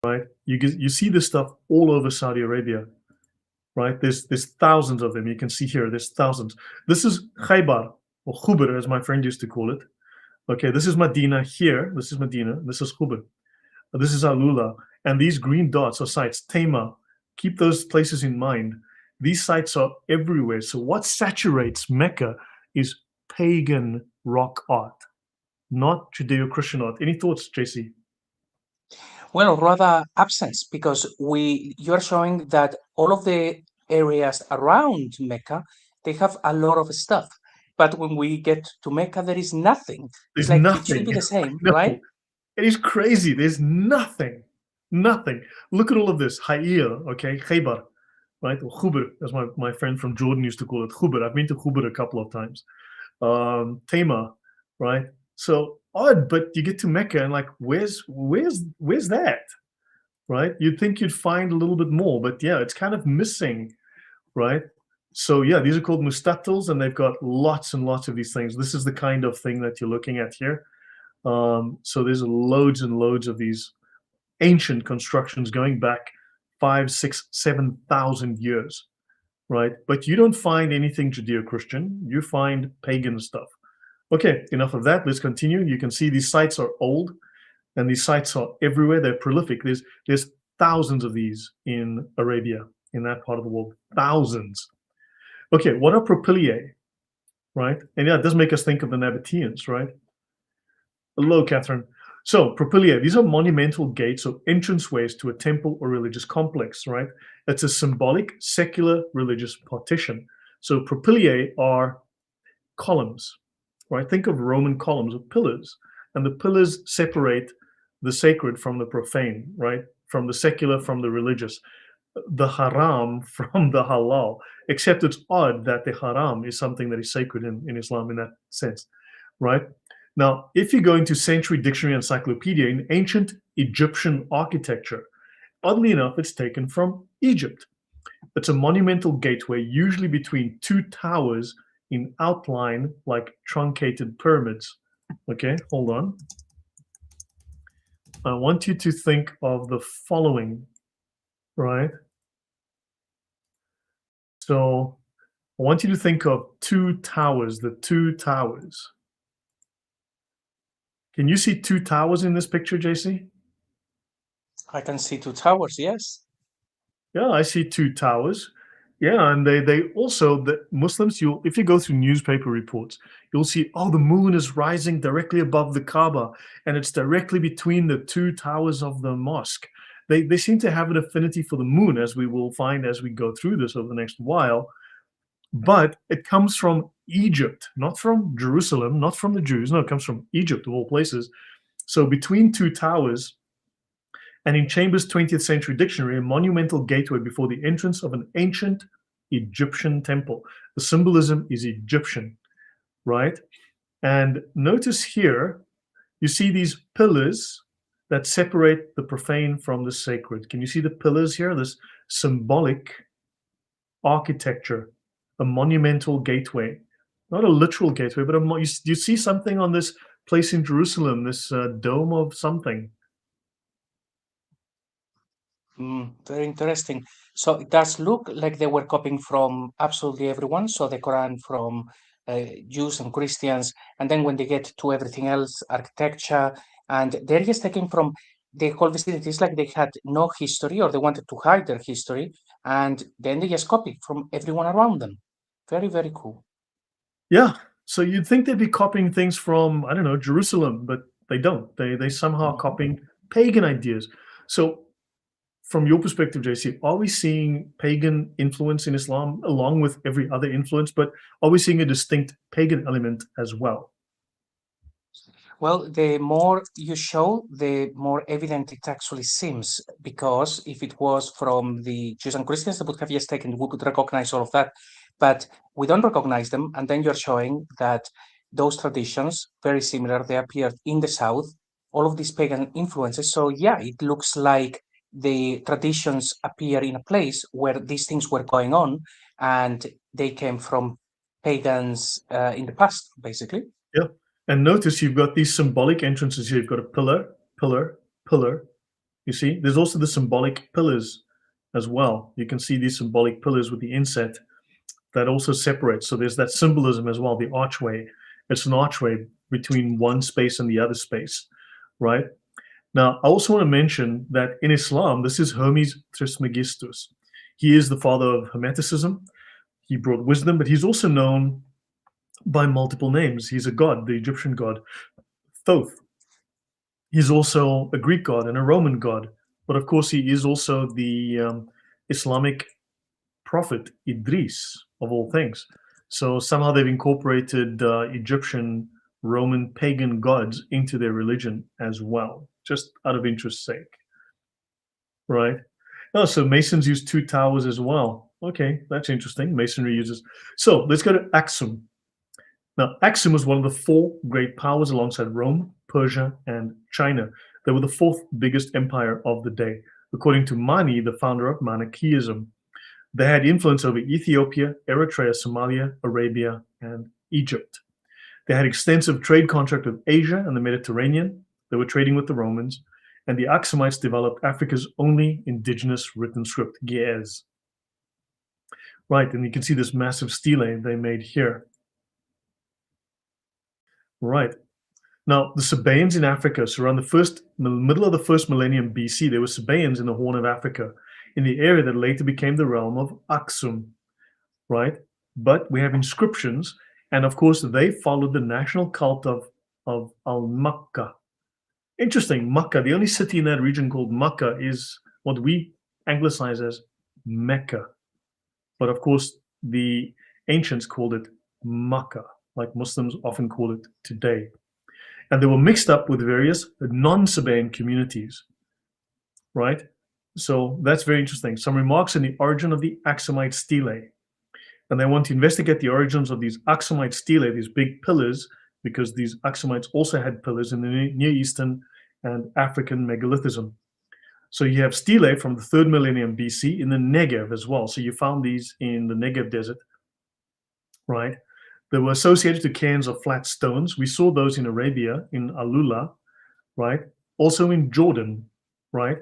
right? You see this stuff all over Saudi Arabia, right? There's thousands of them. You can see here, there's thousands. This is Khaybar, or Khubr, as my friend used to call it. Okay, this is Medina here. This is Medina. This is Khubr. This is Alula. And these green dots are sites. Tema. Keep those places in mind. These sites are everywhere. So what saturates Mecca is pagan rock art, not Judeo-Christian art. Any thoughts, JC? Well, rather absence, because you are showing that all of the areas around Mecca, they have a lot of stuff. But when we get to Mecca, there is nothing. There's It's like nothing. it should be the same, No. right? It is crazy. There's nothing. Look at all of this. Ha'ir, okay, Khaybar, right? Or Khubr, as my friend from Jordan used to call it, Khubr. I've been to Khubr a couple of times. Tema, right? So odd, but you get to Mecca and like, where's that, right? You'd think you'd find a little bit more, but yeah, it's kind of missing, right? So yeah, these are called mustatils, and they've got lots and lots of these things. This is the kind of thing that you're looking at here. So there's loads and loads of these ancient constructions going back 5, 6, 7,000 years, right? But you don't find anything Judeo-Christian. You find pagan stuff. Okay, enough of that. Let's continue. You can see these sites are old, and these sites are everywhere. They're prolific. There's thousands of these in Arabia, in that part of the world. Thousands. Okay, what are propylae, right? And yeah, it does make us think of the Nabateans, right? Hello, Catherine. So propylae, these are monumental gates or entranceways to a temple or religious complex, right? It's a symbolic, secular, religious partition. So propylae are columns, right? Think of Roman columns or pillars, and the pillars separate the sacred from the profane, right? From the secular from the religious, the haram from the halal, except it's odd that the haram is something that is sacred in Islam in that sense, right? Now, if you go into Century Dictionary Encyclopedia, in ancient Egyptian architecture, oddly enough, it's taken from Egypt. It's a monumental gateway, usually between two towers in outline like truncated pyramids. Okay, hold on. I want you to think of the following, right? So I want you to think of two towers, the two towers. Can you see two towers in this picture, JC? I can see two towers, yes. Yeah, I see two towers. Yeah, and they also, the Muslims, if you go through newspaper reports, you'll see, oh, the moon is rising directly above the Kaaba, and it's directly between the two towers of the mosque. They seem to have an affinity for the moon, as we will find as we go through this over the next while. But it comes from Egypt, not from Jerusalem, not from the Jews. No, it comes from Egypt, of all places. So between two towers, and in Chambers' 20th century dictionary, a monumental gateway before the entrance of an ancient Egyptian temple. The symbolism is Egyptian, right? And notice here, you see these pillars that separate the profane from the sacred. Can you see the pillars here? This symbolic architecture, a monumental gateway, not a literal gateway, but you see something on this place in Jerusalem, this dome of something. Very interesting. So it does look like they were copying from absolutely everyone. So the Quran from Jews and Christians, and then when they get to everything else, architecture, and they're just taking from the whole vicinity. It's like they had no history, or they wanted to hide their history, and then they just copied from everyone around them. Very, very cool. Yeah. So you'd think they'd be copying things from, I don't know, Jerusalem, but they don't. They somehow are copying pagan ideas. So from your perspective, JC, are we seeing pagan influence in Islam along with every other influence, but are we seeing a distinct pagan element as well? Well, the more you show, the more evident it actually seems, because if it was from the Jews and Christians, they would have just taken, we could recognize all of that. But we don't recognize them, and then you're showing that those traditions, very similar, they appeared in the South, all of these pagan influences. So yeah, it looks like the traditions appear in a place where these things were going on, and they came from pagans in the past, basically. Yeah. And notice you've got these symbolic entrances here. You've got a pillar, pillar, pillar. You see, there's also the symbolic pillars as well. You can see these symbolic pillars with the inset that also separates. So there's that symbolism as well, the archway. It's an archway between one space and the other space, right? Now, I also want to mention that in Islam, this is Hermes Trismegistus. He is the father of Hermeticism. He brought wisdom, but he's also known by multiple names. He's a god, the Egyptian god Thoth. He's also a Greek god and a Roman god, but of course he is also the Islamic prophet Idris, of all things. So somehow they've incorporated Egyptian Roman pagan gods into their religion as well, just out of interest's sake, right? Oh, so Masons use two towers as well. Okay, that's interesting. Masonry uses. So let's go to Aksum. Now, Aksum was one of the four great powers alongside Rome, Persia, and China. They were the fourth biggest empire of the day, according to Mani, the founder of Manichaeism. They had influence over Ethiopia, Eritrea, Somalia, Arabia, and Egypt. They had extensive trade contract with Asia and the Mediterranean. They were trading with the Romans, and the Aksumites developed Africa's only indigenous written script, Ge'ez. Right, and you can see this massive stele they made here. Right. Now, the Sabaeans in Africa, so around the middle of the first millennium BC, there were Sabaeans in the Horn of Africa, in the area that later became the realm of Aksum, right? But we have inscriptions, and of course, they followed the national cult of Al-Makkah. Interesting, Makkah, the only city in that region called Makkah is what we anglicize as Mecca. But of course, the ancients called it Makkah, like Muslims often call it today. And they were mixed up with various non-Sabaean communities, right? So that's very interesting. Some remarks on the origin of the Aksumite stele. And they want to investigate the origins of these Aksumite stele, these big pillars, because these Aksumites also had pillars in the Near Eastern and African megalithism. So you have stele from the 3rd millennium BC in the Negev as well. So you found these in the Negev desert, right? They were associated to cairns of flat stones. We saw those in Arabia, in Alula, right? Also in Jordan, right?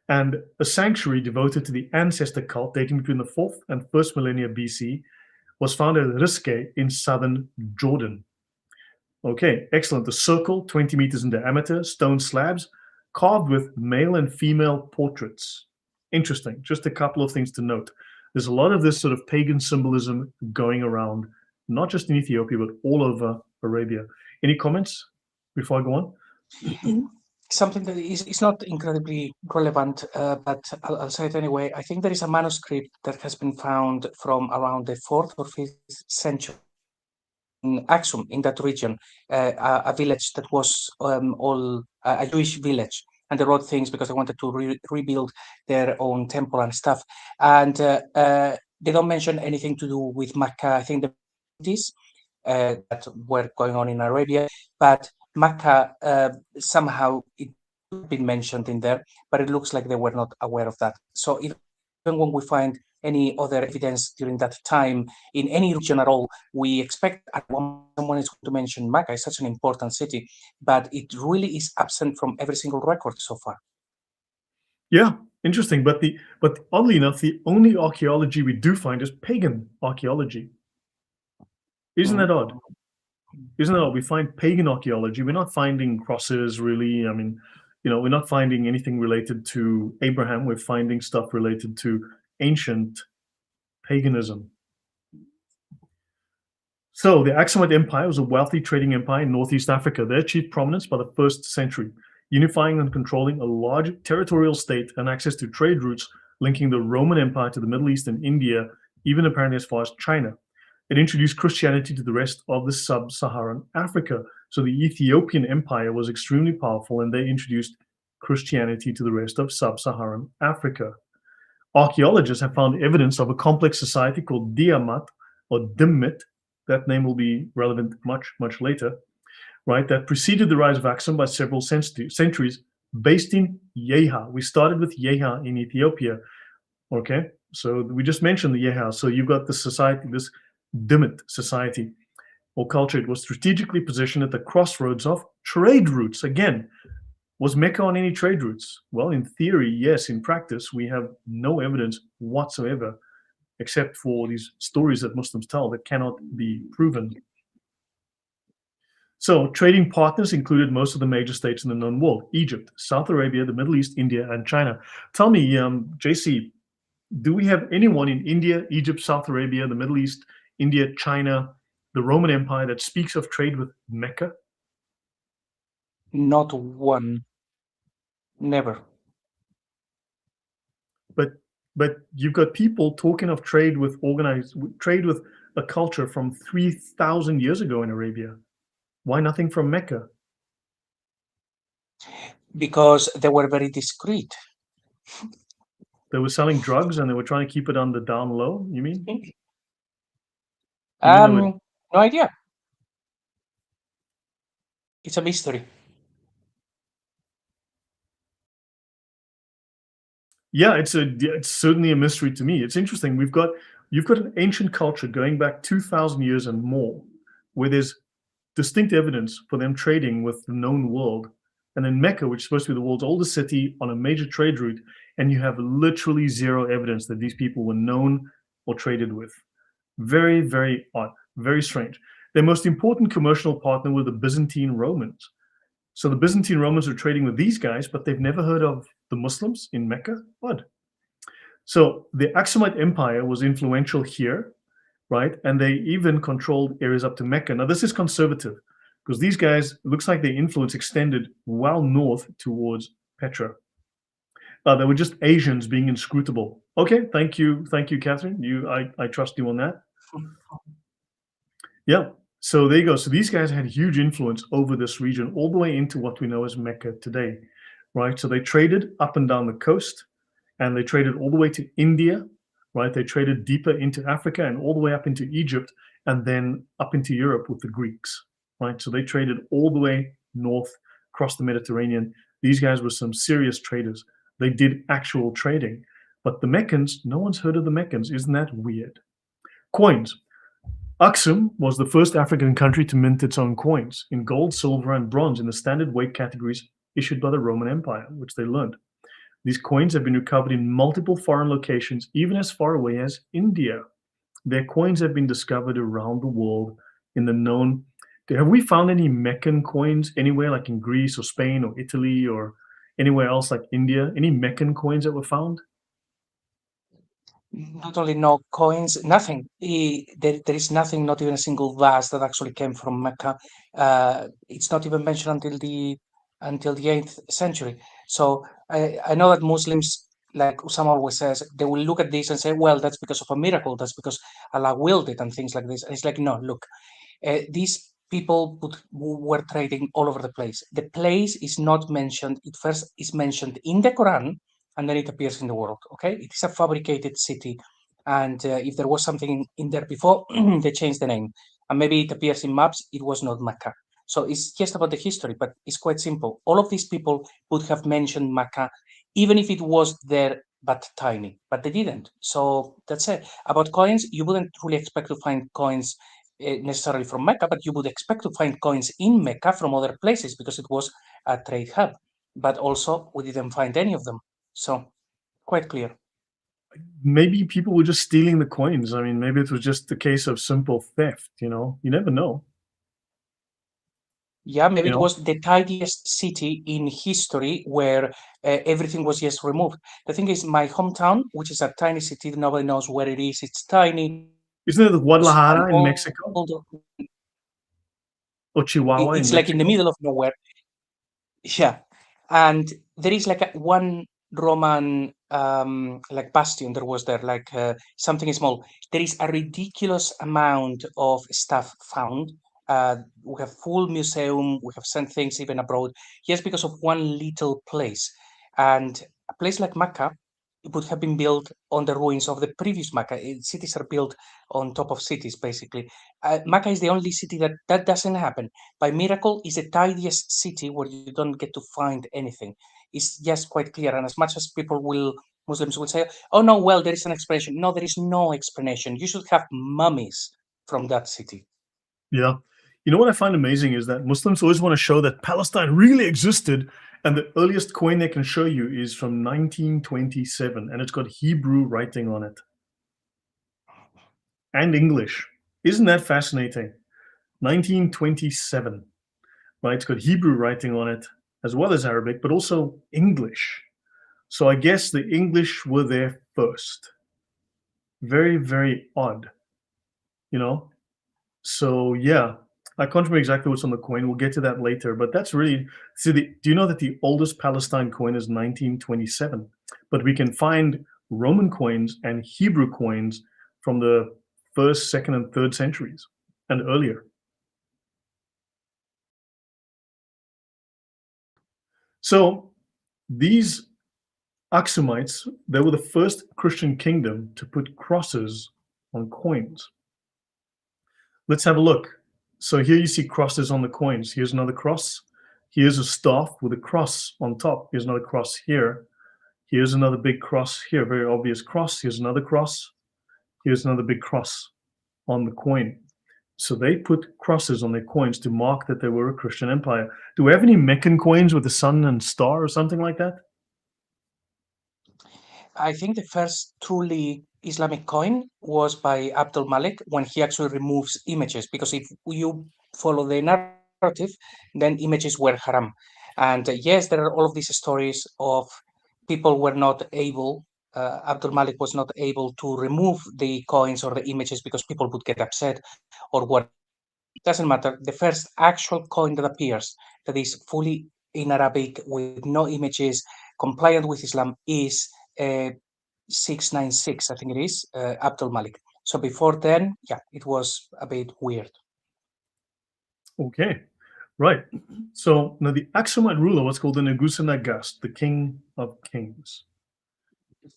And a sanctuary devoted to the ancestor cult dating between the 4th and 1st millennia BC was found at Riske in southern Jordan. Okay, excellent. The circle, 20 meters in diameter, stone slabs, carved with male and female portraits. Interesting. Just a couple of things to note. There's a lot of this sort of pagan symbolism going around, not just in Ethiopia, but all over Arabia. Any comments before I go on? Something that is not incredibly relevant, but I'll say it anyway. I think there is a manuscript that has been found from around the 4th or 5th century in Aksum, in that region, a village that was all a Jewish village. And they wrote things because they wanted to rebuild their own temple and stuff. And they don't mention anything to do with Makkah. I think the that were going on in Arabia, but Makkah somehow it been mentioned in there, but it looks like they were not aware of that. So even when we find any other evidence during that time in any region at all, we expect someone is going to mention Makkah. It's such an important city, but it really is absent from every single record so far. Yeah, interesting. But oddly enough, the only archaeology we do find is pagan archaeology. Isn't that odd? Isn't that odd? We find pagan archaeology. We're not finding crosses, really. I mean, we're not finding anything related to Abraham. We're finding stuff related to ancient paganism. So the Aksumite Empire was a wealthy trading empire in Northeast Africa. They achieved prominence by the 1st century, unifying and controlling a large territorial state and access to trade routes linking the Roman Empire to the Middle East and India, even apparently as far as China. It introduced Christianity to the rest of the sub-Saharan Africa. So the Ethiopian Empire was extremely powerful, and they introduced Christianity to the rest of sub-Saharan Africa. Archaeologists have found evidence of a complex society called Diamat or Dimmit. That name will be relevant much, much later, right? That preceded the rise of Aksum by several centuries, based in Yeha. We started with Yeha in Ethiopia, okay? So we just mentioned the Yeha. So you've got the society, this Dimmit society or culture. It was strategically positioned at the crossroads of trade routes. Again, was Mecca on any trade routes? Well, in theory, yes. In practice, we have no evidence whatsoever, except for these stories that Muslims tell that cannot be proven. So trading partners included most of the major states in the known world: Egypt, South Arabia, the Middle East, India, and China. Tell me, JC, do we have anyone in India, Egypt, South Arabia, the Middle East, India, China, the Roman Empire that speaks of trade with Mecca? Not one. Never. But you've got people talking of trade with a culture from 3,000 years ago in Arabia. Why nothing from Mecca? Because they were very discreet. They were selling drugs and they were trying to keep it on the down low, you mean? Even though it, No idea. It's a mystery. yeah, it's certainly a mystery to me. It's interesting. You've got an ancient culture going back 2,000 years and more, where there's distinct evidence for them trading with the known world. And in Mecca, which is supposed to be the world's oldest city on a major trade route, and you have literally zero evidence that these people were known or traded with. Very, very odd, very strange. Their most important commercial partner were the Byzantine Romans. So the Byzantine Romans are trading with these guys, but they've never heard of the Muslims in Mecca. Odd. So the Aksumite Empire was influential here, right? And they even controlled areas up to Mecca. Now, this is conservative because these guys, it looks like their influence extended well north towards Petra. They were just Asians being inscrutable. Okay, thank you, Catherine. I trust you on that. Yeah. So there you go. So these guys had huge influence over this region, all the way into what we know as Mecca today, right? So they traded up and down the coast, and they traded all the way to India, right? They traded deeper into Africa and all the way up into Egypt, and then up into Europe with the Greeks, right? So they traded all the way north across the Mediterranean. These guys were some serious traders. They did actual trading. But the Meccans, no one's heard of the Meccans. Isn't that weird? Coins. Aksum was the first African country to mint its own coins in gold, silver, and bronze in the standard weight categories issued by the Roman Empire, which they learned. These coins have been recovered in multiple foreign locations, even as far away as India. Their coins have been discovered around the world in the known. Have we found any Meccan coins anywhere, like in Greece or Spain or Italy or anywhere else like India? Any Meccan coins that were found? Not only no coins, nothing. There is nothing, not even a single vase that actually came from Mecca. It's not even mentioned until the 8th century. So I know that Muslims, like Usama always says, they will look at this and say, well, that's because of a miracle. That's because Allah willed it and things like this. And it's like, no, look, these people were trading all over the place. The place is not mentioned. It first is mentioned in the Quran, and then it appears in the world. Okay, it is a fabricated city, and if there was something in there before, they changed the name, and maybe it appears in maps. It was not Mecca. So it's just about the history, but it's quite simple. All of these people would have mentioned Mecca, even if it was there but tiny, but they didn't. So that's it. About coins, you wouldn't really expect to find coins necessarily from Mecca, but you would expect to find coins in Mecca from other places because it was a trade hub. But also, we didn't find any of them. So, quite clear. Maybe people were just stealing the coins. I mean, maybe it was just a case of simple theft, You never know. Yeah, maybe You it know? was the tidiest city in history where everything was just removed. The thing is, my hometown, which is a tiny city, nobody knows where it is. It's tiny. Isn't it And Guadalajara in all Mexico the, or Chihuahua in it's like in the Mexico? middle of nowhere. Yeah, and there is like one Roman like bastion there was there, like something small. There is a ridiculous amount of stuff found. We have full museum. We have sent things even abroad, just because of one little place. And a place like Mecca, it would have been built on the ruins of the previous Mecca. Cities are built on top of cities, basically. Mecca is the only city that doesn't happen. By miracle, is the tidiest city where you don't get to find anything. It's just quite clear. And as much as Muslims will say, oh no, well, there is an explanation. No, there is no explanation. You should have mummies from that city. Yeah. You know what I find amazing is that Muslims always want to show that Palestine really existed, and the earliest coin they can show you is from 1927, and it's got Hebrew writing on it and English. Isn't that fascinating? 1927, right? It's got Hebrew writing on it as well as Arabic, but also English. So I guess the English were there first. Very, very odd, you know? So yeah, I can't remember exactly what's on the coin. We'll get to that later, but that's really see. Do you know that the oldest Palestine coin is 1927? But we can find Roman coins and Hebrew coins from the first, second, and third centuries and earlier. So these Aksumites, they were the first Christian kingdom to put crosses on coins. Let's have a look. So here you see crosses on the coins. Here's another cross. Here's a staff with a cross on top. Here's another cross here. Here's another big cross here, very obvious cross. Here's another cross. Here's another big cross on the coin. So they put crosses on their coins to mark that they were a Christian empire. Do we have any Meccan coins with the sun and star or something like that? I think the first truly Islamic coin was by Abdul Malik when he actually removes images, because if you follow the narrative, then images were haram. And yes, there are all of these stories of people were not able, Abdul Malik was not able to remove the coins or the images because people would get upset or what. Doesn't matter. The first actual coin that appears that is fully in Arabic with no images, compliant with Islam, is 696, I think it is, Abdul Malik. So before then, yeah, it was a bit weird. Okay, right. So now the Aksumite ruler was called the Negusa Nagast, the king of kings.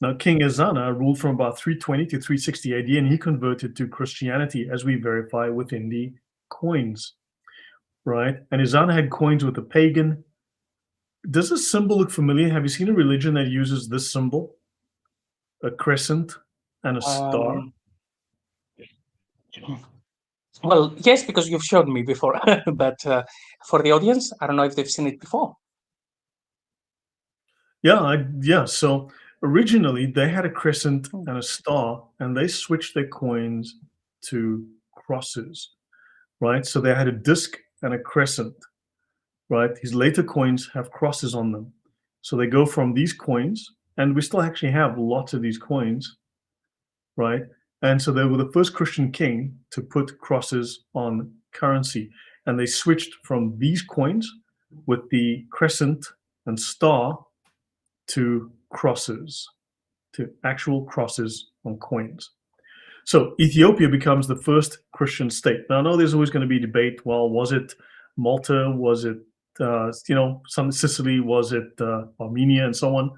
Now, King Ezana ruled from about 320 to 360 AD, and he converted to Christianity, as we verify within the coins, right? And Ezana had coins with the pagan. Does this symbol look familiar? Have you seen a religion that uses this symbol? A crescent and a star? Well, yes, because you've shown me before, but for the audience, I don't know if they've seen it before. Yeah. So originally they had a crescent and a star, and they switched their coins to crosses, right? So they had a disc and a crescent, right? These later coins have crosses on them. So they go from these coins, and we still actually have lots of these coins, right? And so they were the first Christian king to put crosses on currency. And they switched from these coins with the crescent and star to crosses, to actual crosses on coins. So Ethiopia becomes the first Christian state. Now, I know there's always going to be debate. Well, was it Malta? Was it, some Sicily? Was it Armenia and so on?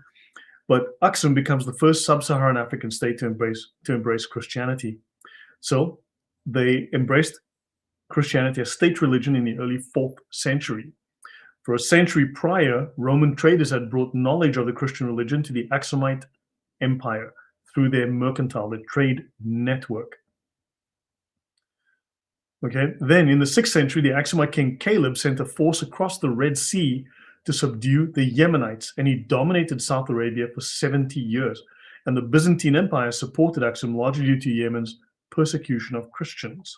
But Aksum becomes the first sub-Saharan African state to embrace Christianity. So they embraced Christianity as state religion in the early 4th century. For a century prior, Roman traders had brought knowledge of the Christian religion to the Aksumite Empire through their the trade network. Okay, then in the 6th century, the Aksumite king Caleb sent a force across the Red Sea to subdue the Yemenites, and he dominated South Arabia for 70 years. And the Byzantine Empire supported Aksum largely due to Yemen's persecution of Christians.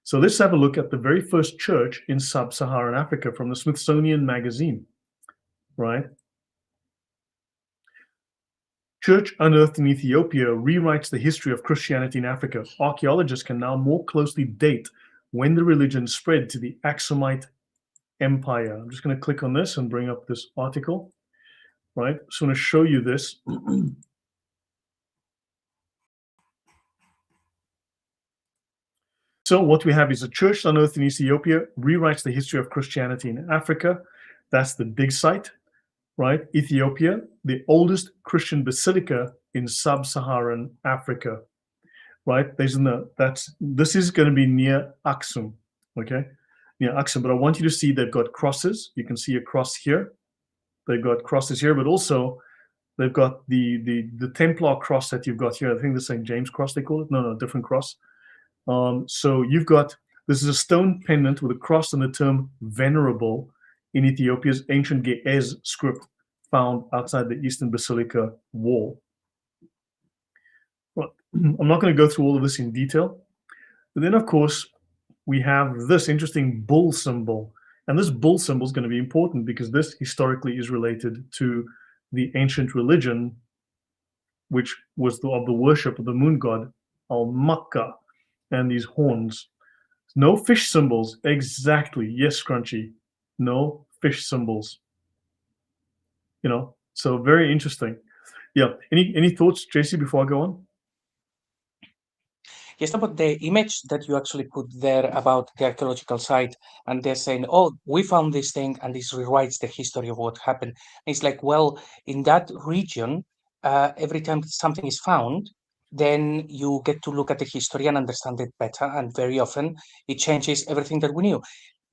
So let's have a look at the very first church in sub-Saharan Africa from the Smithsonian Magazine, right? Church unearthed in Ethiopia rewrites the history of Christianity in Africa. Archaeologists can now more closely date when the religion spread to the Aksumite Empire. I'm just going to click on this and bring up this article, right? So I'm going to show you this. So what we have is a church unearthed in Ethiopia rewrites the history of Christianity in Africa. That's the dig site, right? Ethiopia, the oldest Christian basilica in sub-Saharan Africa, right? This is going to be near Aksum, okay? Near Aksum, but I want you to see they've got crosses. You can see a cross here. They've got crosses here, but also they've got the Templar cross that you've got here. I think the St. James cross they call it. No, different cross. So you've got, this is a stone pendant with a cross and the term venerable in Ethiopia's ancient Ge'ez script found outside the Eastern Basilica wall. Well, I'm not going to go through all of this in detail. But then, of course, we have this interesting bull symbol. And this bull symbol is going to be important because this historically is related to the ancient religion, which was of the worship of the moon god Al-Makka, and these horns. No fish symbols. Exactly. Yes, Scrunchy. No fish symbols. So very interesting. Yeah. Any thoughts, JC, before I go on? Just about the image that you actually put there about the archaeological site, and they're saying, "Oh, we found this thing, and this rewrites the history of what happened." It's like, well, in that region, every time something is found, then you get to look at the history and understand it better, and very often it changes everything that we knew.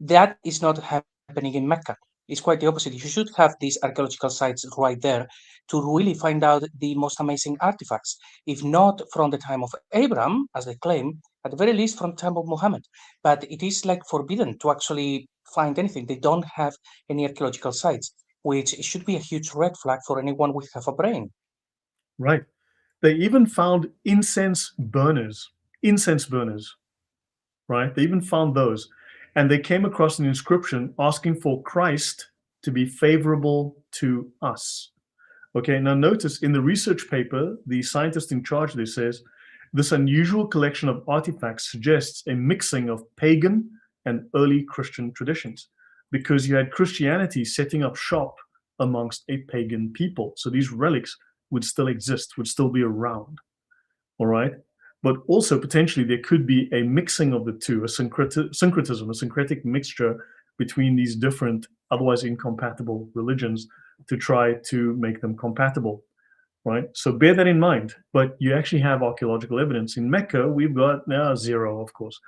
That is not happening in Mecca. It's quite the opposite. You should have these archaeological sites right there to really find out the most amazing artifacts, if not from the time of Abraham, as they claim, at the very least from the time of Muhammad. But it is like forbidden to actually find anything. They don't have any archaeological sites, which should be a huge red flag for anyone with half a brain. Right. They even found incense burners, right? They even found those. And they came across an inscription asking for Christ to be favorable to us. Okay, now notice in the research paper, the scientist in charge there says, this unusual collection of artifacts suggests a mixing of pagan and early Christian traditions, because you had Christianity setting up shop amongst a pagan people. So these relics would still exist, would still be around, all right? But also potentially there could be a mixing of the two, a syncretism, a syncretic mixture between these different, otherwise incompatible religions to try to make them compatible, right? So bear that in mind. But you actually have archaeological evidence. In Mecca, we've got now zero, of course,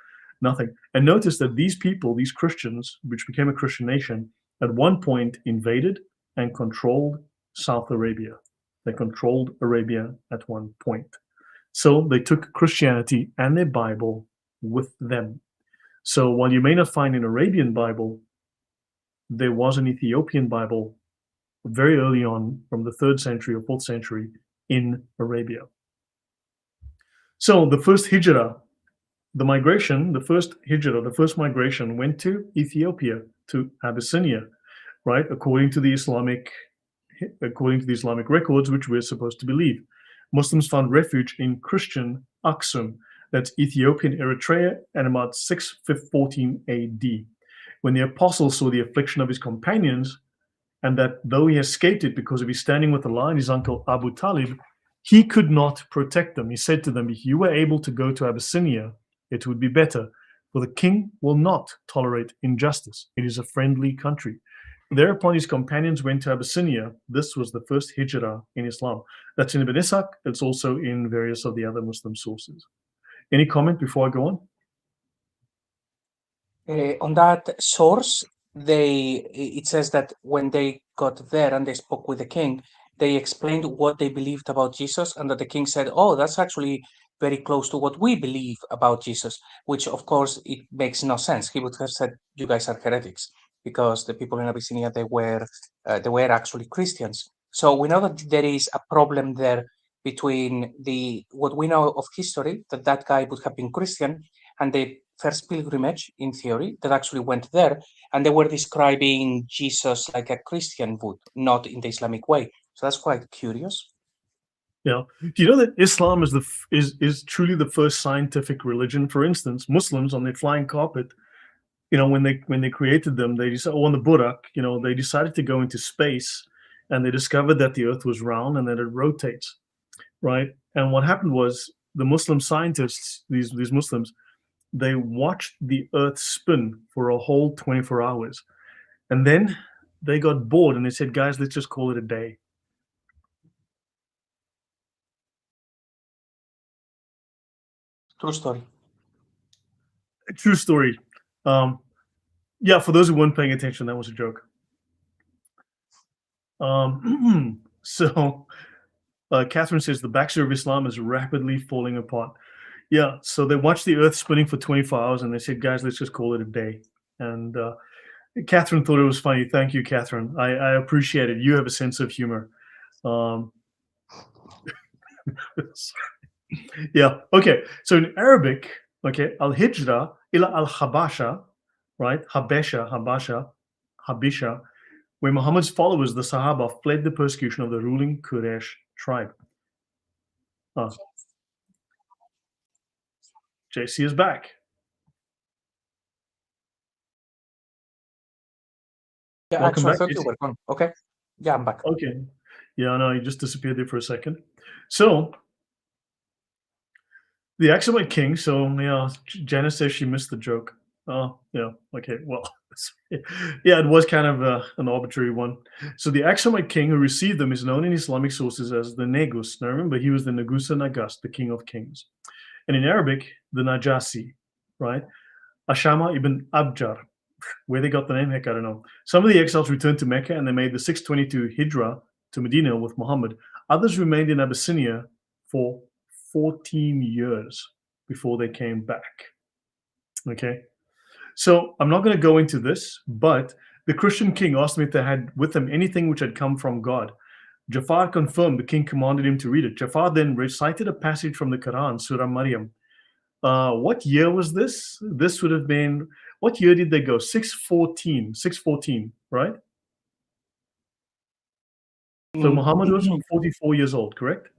nothing. And notice that these people, these Christians, which became a Christian nation, at one point invaded and controlled South Arabia. They controlled Arabia at one point. So they took Christianity and their Bible with them. So while you may not find an Arabian Bible, there was an Ethiopian Bible very early on from the 3rd century or 4th century in Arabia. So the first hijrah, the first migration went to Ethiopia, to Abyssinia, right? According to the Islamic records, which we're supposed to believe. Muslims found refuge in Christian Aksum, that's Ethiopian Eritrea, at about 614 AD. When the apostle saw the affliction of his companions, and that though he escaped it because of his standing with Allah and his uncle Abu Talib, he could not protect them. He said to them, if you were able to go to Abyssinia, it would be better, for the king will not tolerate injustice. It is a friendly country. Thereupon his companions went to Abyssinia. This was the first hijrah in Islam. That's in Ibn Ishaq. It's also in various of the other Muslim sources. Any comment before I go on? On that source, it says that when they got there and they spoke with the king, they explained what they believed about Jesus, and that the king said, "Oh, that's actually very close to what we believe about Jesus," which of course it makes no sense. He would have said, "You guys are heretics," because the people in Abyssinia, they were actually Christians. So we know that there is a problem there between what we know of history, that guy would have been Christian, and the first pilgrimage, in theory, that actually went there, and they were describing Jesus like a Christian would, not in the Islamic way. So that's quite curious. Yeah. Do you know that Islam is truly the first scientific religion? For instance, Muslims on their flying carpet, when they created them, they decided, on the Burak, they decided to go into space, and they discovered that the Earth was round and that it rotates, right? And what happened was the Muslim scientists, these Muslims, they watched the Earth spin for a whole 24 hours, and then they got bored and they said, "Guys, let's just call it a day." True story. True story. Yeah, for those who weren't paying attention, that was a joke. So Catherine says the backstory of Islam is rapidly falling apart. Yeah, so they watched the Earth spinning for 24 hours and they said, "Guys, let's just call it a day." And Catherine thought it was funny. Thank you, Catherine. I appreciate it. You have a sense of humor. Yeah. Okay. So in Arabic, okay, al-hijra ila al-habasha, right? Habisha, where Muhammad's followers, the Sahaba, fled the persecution of the ruling Quraysh tribe. JC is back. Yeah, Welcome actually, I back, thought you JC. were gone. Okay. Yeah, I'm back. Okay. Yeah, no, you just disappeared there for a second. So The Axumite king. So yeah, Janice says she missed the joke. Oh yeah, okay. Well, yeah, it was kind of an arbitrary one. So the Axumite king who received them is known in Islamic sources as the Negus. Now remember, he was the Negusa Nagast, the king of kings, and in Arabic, the Najasi, right? Ashama ibn Abjar. Where they got the name, heck, I don't know. Some of the exiles returned to Mecca and they made the 622 Hijra to Medina with Muhammad. Others remained in Abyssinia for 14 years before they came back. Okay. So I'm not going to go into this, but the Christian king asked me if they had with them anything which had come from God. Jafar confirmed the king commanded him to read it. Jafar then recited a passage from the Quran, Surah Maryam. What year was this? This would have been, what year did they go? 614, right? So Muhammad was 44 years old, correct?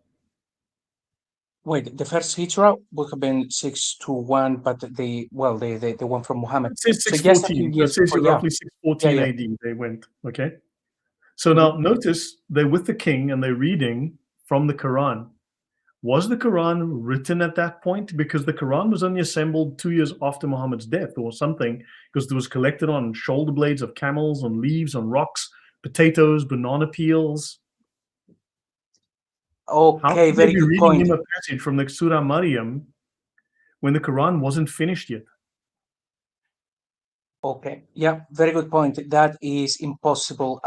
Wait, the first hijra would have been 621, but the one from Muhammad. It says So just a few 614. So it years says before, yeah, roughly 614 yeah. AD they went, okay? So now notice they're with the king and they're reading from the Quran. Was the Quran written at that point? Because the Quran was only assembled 2 years after Muhammad's death or something, because it was collected on shoulder blades of camels, on leaves, on rocks, potatoes, banana peels. How Okay, could they very be good reading point. him a passage from the Surah Maryam when the Quran wasn't finished yet? Okay, yeah, very good point. That is impossible.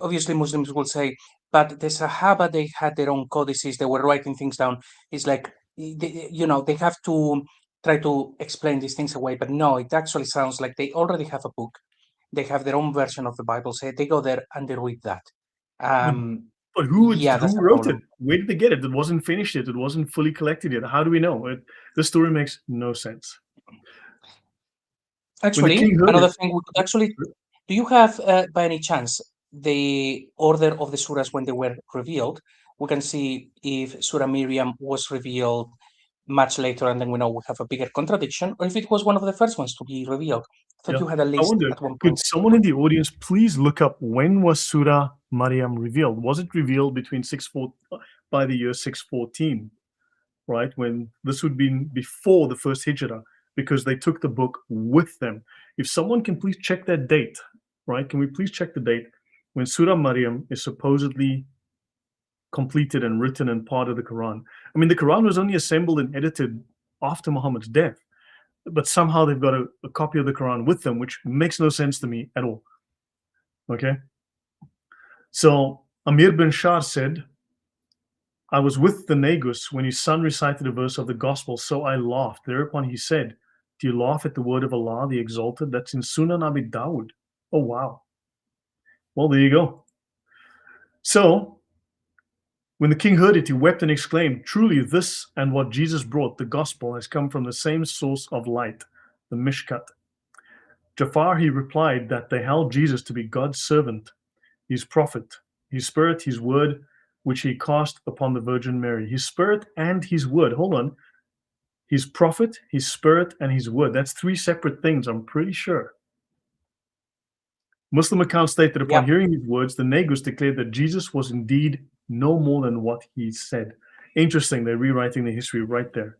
Obviously, Muslims will say, but the Sahaba, they had their own codices, they were writing things down. It's like, they have to try to explain these things away. But no, it actually sounds like they already have a book. They have their own version of the Bible. So they go there and they read that. But, but Yeah, that's who the wrote it? problem. Where did they get it? It wasn't finished yet. It wasn't fully collected yet. How do we know? This story makes no sense. When the Actually, king heard another it, thing we could actually, do you have, by any chance, the order of the surahs when they were revealed? We can see if Surah Miriam was revealed much later, and then we know we have a bigger contradiction, or if it was one of the first ones to be revealed. I thought yeah. you had a I list wonder, at one could point. someone in the audience please look up when was Surah Maryam revealed? Was it revealed between by the year 614, right? When this would be before the first Hijrah, because they took the book with them. If someone can please check that date, right? Can we please check the date when Surah Maryam is supposedly completed and written and part of the Quran? I mean, the Quran was only assembled and edited after Muhammad's death, but somehow they've got a copy of the Quran with them, which makes no sense to me at all. Okay. So Amir bin Shah said, I was with the Negus when his son recited a verse of the gospel, so I laughed. Thereupon he said, do you laugh at the word of Allah, the exalted? That's in Sunan Abi Dawud. Oh, wow. Well, there you go. So when the king heard it, he wept and exclaimed, truly this and what Jesus brought, the gospel, has come from the same source of light, the Mishkat. Jafar, he replied that they held Jesus to be God's servant, his prophet, his spirit, his word, which he cast upon the Virgin Mary. His spirit and his word. Hold on. His prophet, his spirit, and his word. That's three separate things, I'm pretty sure. Muslim accounts state that upon Yeah. hearing these words, the Negus declared that Jesus was indeed no more than what he said. Interesting. They're rewriting the history right there.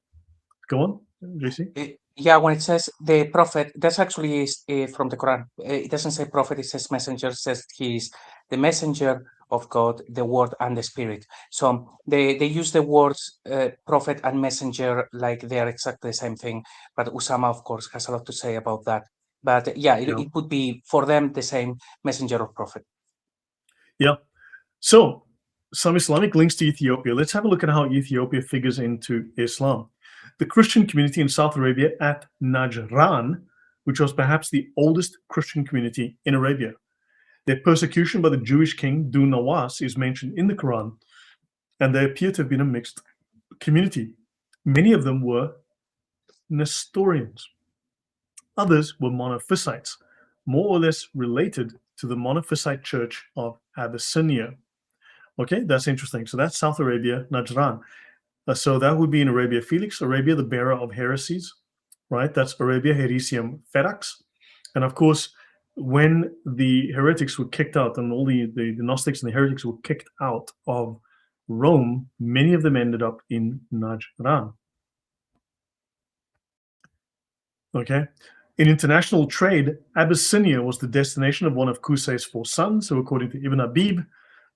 Go on, JC. Yeah, when it says the prophet, that's actually is from the Quran. It doesn't say prophet, it says messenger, it says he's the messenger of God, the word and the spirit. So they use the words prophet and messenger like they are exactly the same thing. But Usama, of course, has a lot to say about that. But yeah, it would be for them the same messenger or prophet. Yeah. So some Islamic links to Ethiopia. Let's have a look at how Ethiopia figures into Islam. The Christian community in South Arabia at Najran, which was perhaps the oldest Christian community in Arabia. Their persecution by the Jewish king Du Nawas is mentioned in the Quran, and they appear to have been a mixed community. Many of them were Nestorians. Others were Monophysites, more or less related to the Monophysite Church of Abyssinia. Okay, that's interesting. So that's South Arabia, Najran. So that would be in Arabia Felix, Arabia, the bearer of heresies, right? That's Arabia Heresium Ferax. And of course, when the heretics were kicked out and all the Gnostics and the heretics were kicked out of Rome, many of them ended up in Najran. Okay. In international trade, Abyssinia was the destination of one of Qusay's 4 sons, who, according to Ibn Abib,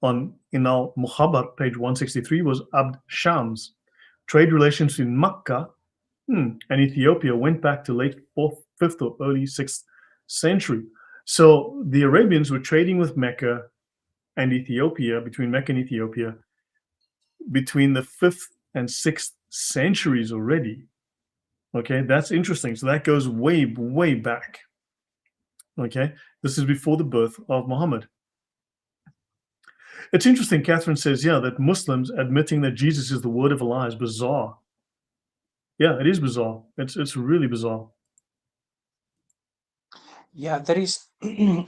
in al-Muhabbar, page 163, was Abd Shams. Trade relations between Makkah and Ethiopia went back to late 4th, 5th, or early 6th century. So the Arabians were trading with Mecca and Ethiopia, between Mecca and Ethiopia, between the 5th and 6th centuries already. Okay, that's interesting. So that goes way, way back. Okay, this is before the birth of Muhammad. It's interesting, Catherine says, yeah, that Muslims admitting that Jesus is the word of Allah is bizarre. Yeah, it is bizarre. It's really bizarre. Yeah, there is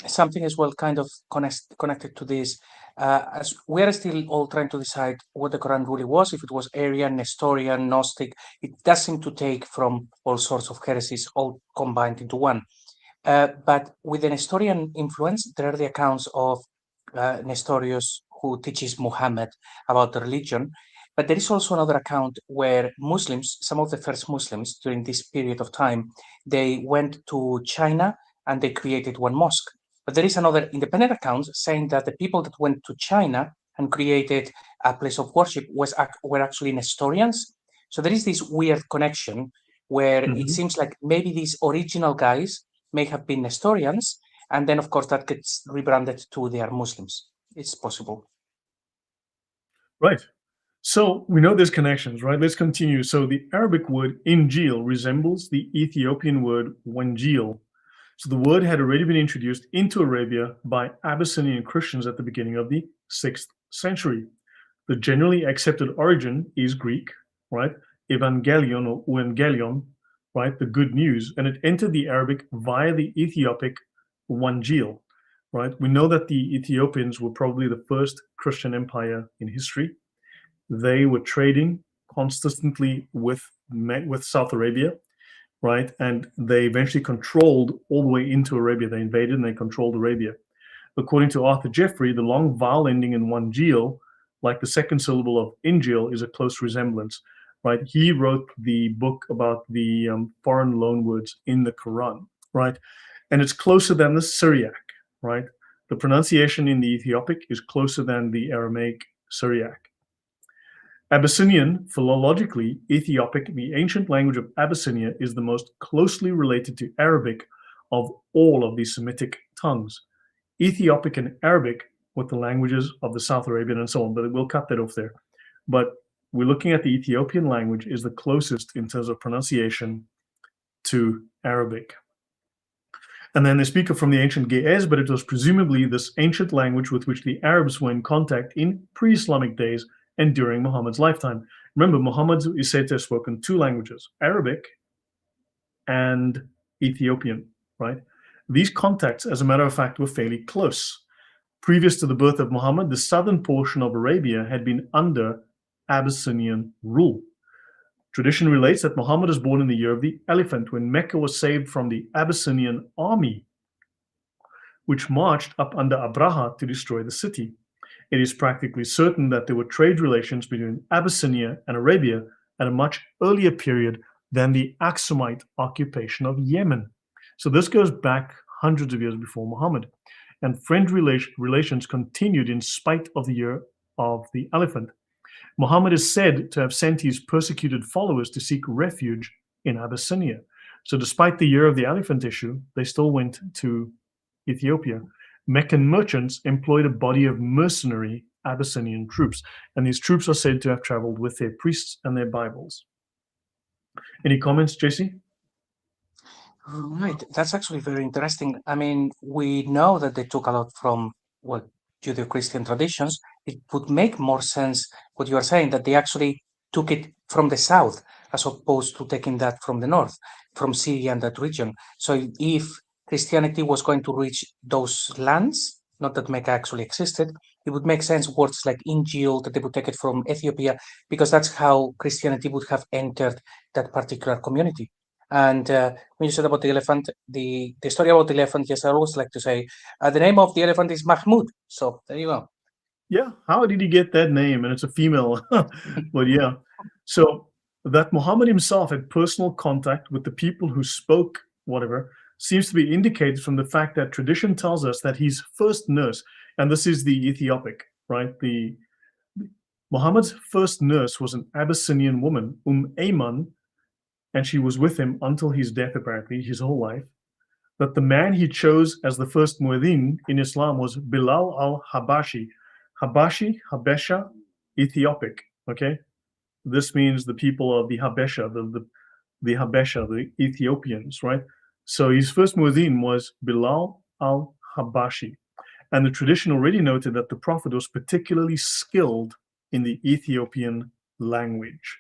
something as well kind of connected to this. As we are still all trying to decide what the Quran really was, if it was Arian, Nestorian, Gnostic, it does seem to take from all sorts of heresies all combined into one. But with the Nestorian influence, there are the accounts of Nestorius who teaches Muhammad about the religion. But there is also another account where Muslims, some of the first Muslims during this period of time, they went to China and they created one mosque. But there is another independent account saying that the people that went to China and created a place of worship were actually Nestorians. So there is this weird connection where it seems like maybe these original guys may have been Nestorians, and then of course that gets rebranded to they are Muslims. It's possible. Right. So we know there's connections, right? Let's continue. So the Arabic word Injil resembles the Ethiopian word Wanjil. So the word had already been introduced into Arabia by Abyssinian Christians at the beginning of the 6th century. The generally accepted origin is Greek, right? Evangelion or Evangelion, right? The good news. And it entered the Arabic via the Ethiopic Wanjil, right? We know that the Ethiopians were probably the first Christian empire in history. They were trading constantly with South Arabia, right? And they eventually controlled all the way into Arabia. They invaded and they controlled Arabia. According to Arthur Jeffrey, the long vowel ending in Wanjil, like the second syllable of Injil, is a close resemblance, right? He wrote the book about the foreign loanwords in the Quran, right? And it's closer than the Syriac, right? The pronunciation in the Ethiopic is closer than the Aramaic Syriac. Abyssinian, philologically, Ethiopic, the ancient language of Abyssinia, is the most closely related to Arabic of all of the Semitic tongues. Ethiopic and Arabic with the languages of the South Arabian and so on, but we'll cut that off there. But we're looking at the Ethiopian language is the closest in terms of pronunciation to Arabic. And then they speak from the ancient Ge'ez, but it was presumably this ancient language with which the Arabs were in contact in pre-Islamic days and during Muhammad's lifetime. Remember, Muhammad is said to have spoken 2 languages, Arabic and Ethiopian, right? These contacts, as a matter of fact, were fairly close. Previous to the birth of Muhammad, the southern portion of Arabia had been under Abyssinian rule. Tradition relates that Muhammad was born in the year of the elephant, when Mecca was saved from the Abyssinian army, which marched up under Abraha to destroy the city. It is practically certain that there were trade relations between Abyssinia and Arabia at a much earlier period than the Aksumite occupation of Yemen. So this goes back hundreds of years before Muhammad. And friend relations continued in spite of the year of the elephant. Muhammad is said to have sent his persecuted followers to seek refuge in Abyssinia. So despite the year of the elephant issue, they still went to Ethiopia. Meccan merchants employed a body of mercenary Abyssinian troops, and these troops are said to have traveled with their priests and their Bibles. Any comments, JC? Right, that's actually very interesting. I mean, we know that they took a lot from what Judeo-Christian traditions. It would make more sense what you are saying, that they actually took it from the south as opposed to taking that from the north, from Syria and that region. So if Christianity was going to reach those lands, not that Mecca actually existed, it would make sense words like Injil, that they would take it from Ethiopia, because that's how Christianity would have entered that particular community. And when you said about the elephant, the story about the elephant, yes, I always like to say the name of the elephant is Mahmoud. So there you go. Yeah, how did he get that name? And it's a female. But yeah. So That Muhammad himself had personal contact with the people who spoke whatever seems to be indicated from the fact that tradition tells us that his first nurse, and this is the Ethiopic, right? The Muhammad's first nurse was an Abyssinian woman, Ayman, and she was with him until his death, apparently, his whole life. That the man he chose as the first muezzin in Islam was Bilal al-Habashi. Habashi, Habesha, Ethiopic, okay? This means the people of the Habesha, the Habesha, the Ethiopians, right? So his first muezzin was Bilal al-Habashi. And the tradition already noted that the Prophet was particularly skilled in the Ethiopian language.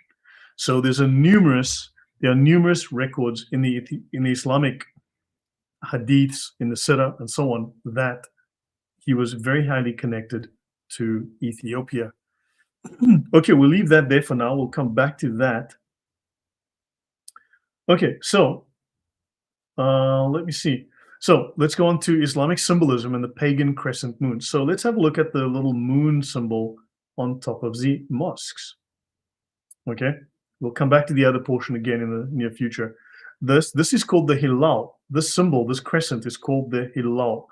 So there are numerous records in the Islamic hadiths, in the Sirah, and so on, that he was very highly connected to Ethiopia. Okay, we'll leave that there for now. We'll come back to that. Okay, so let me see. So let's go on to Islamic symbolism and the pagan crescent moon. So let's have a look at the little moon symbol on top of the mosques. Okay, we'll come back to the other portion again in the near future. This is called the Hilal. This symbol, this crescent, is called the Hilal.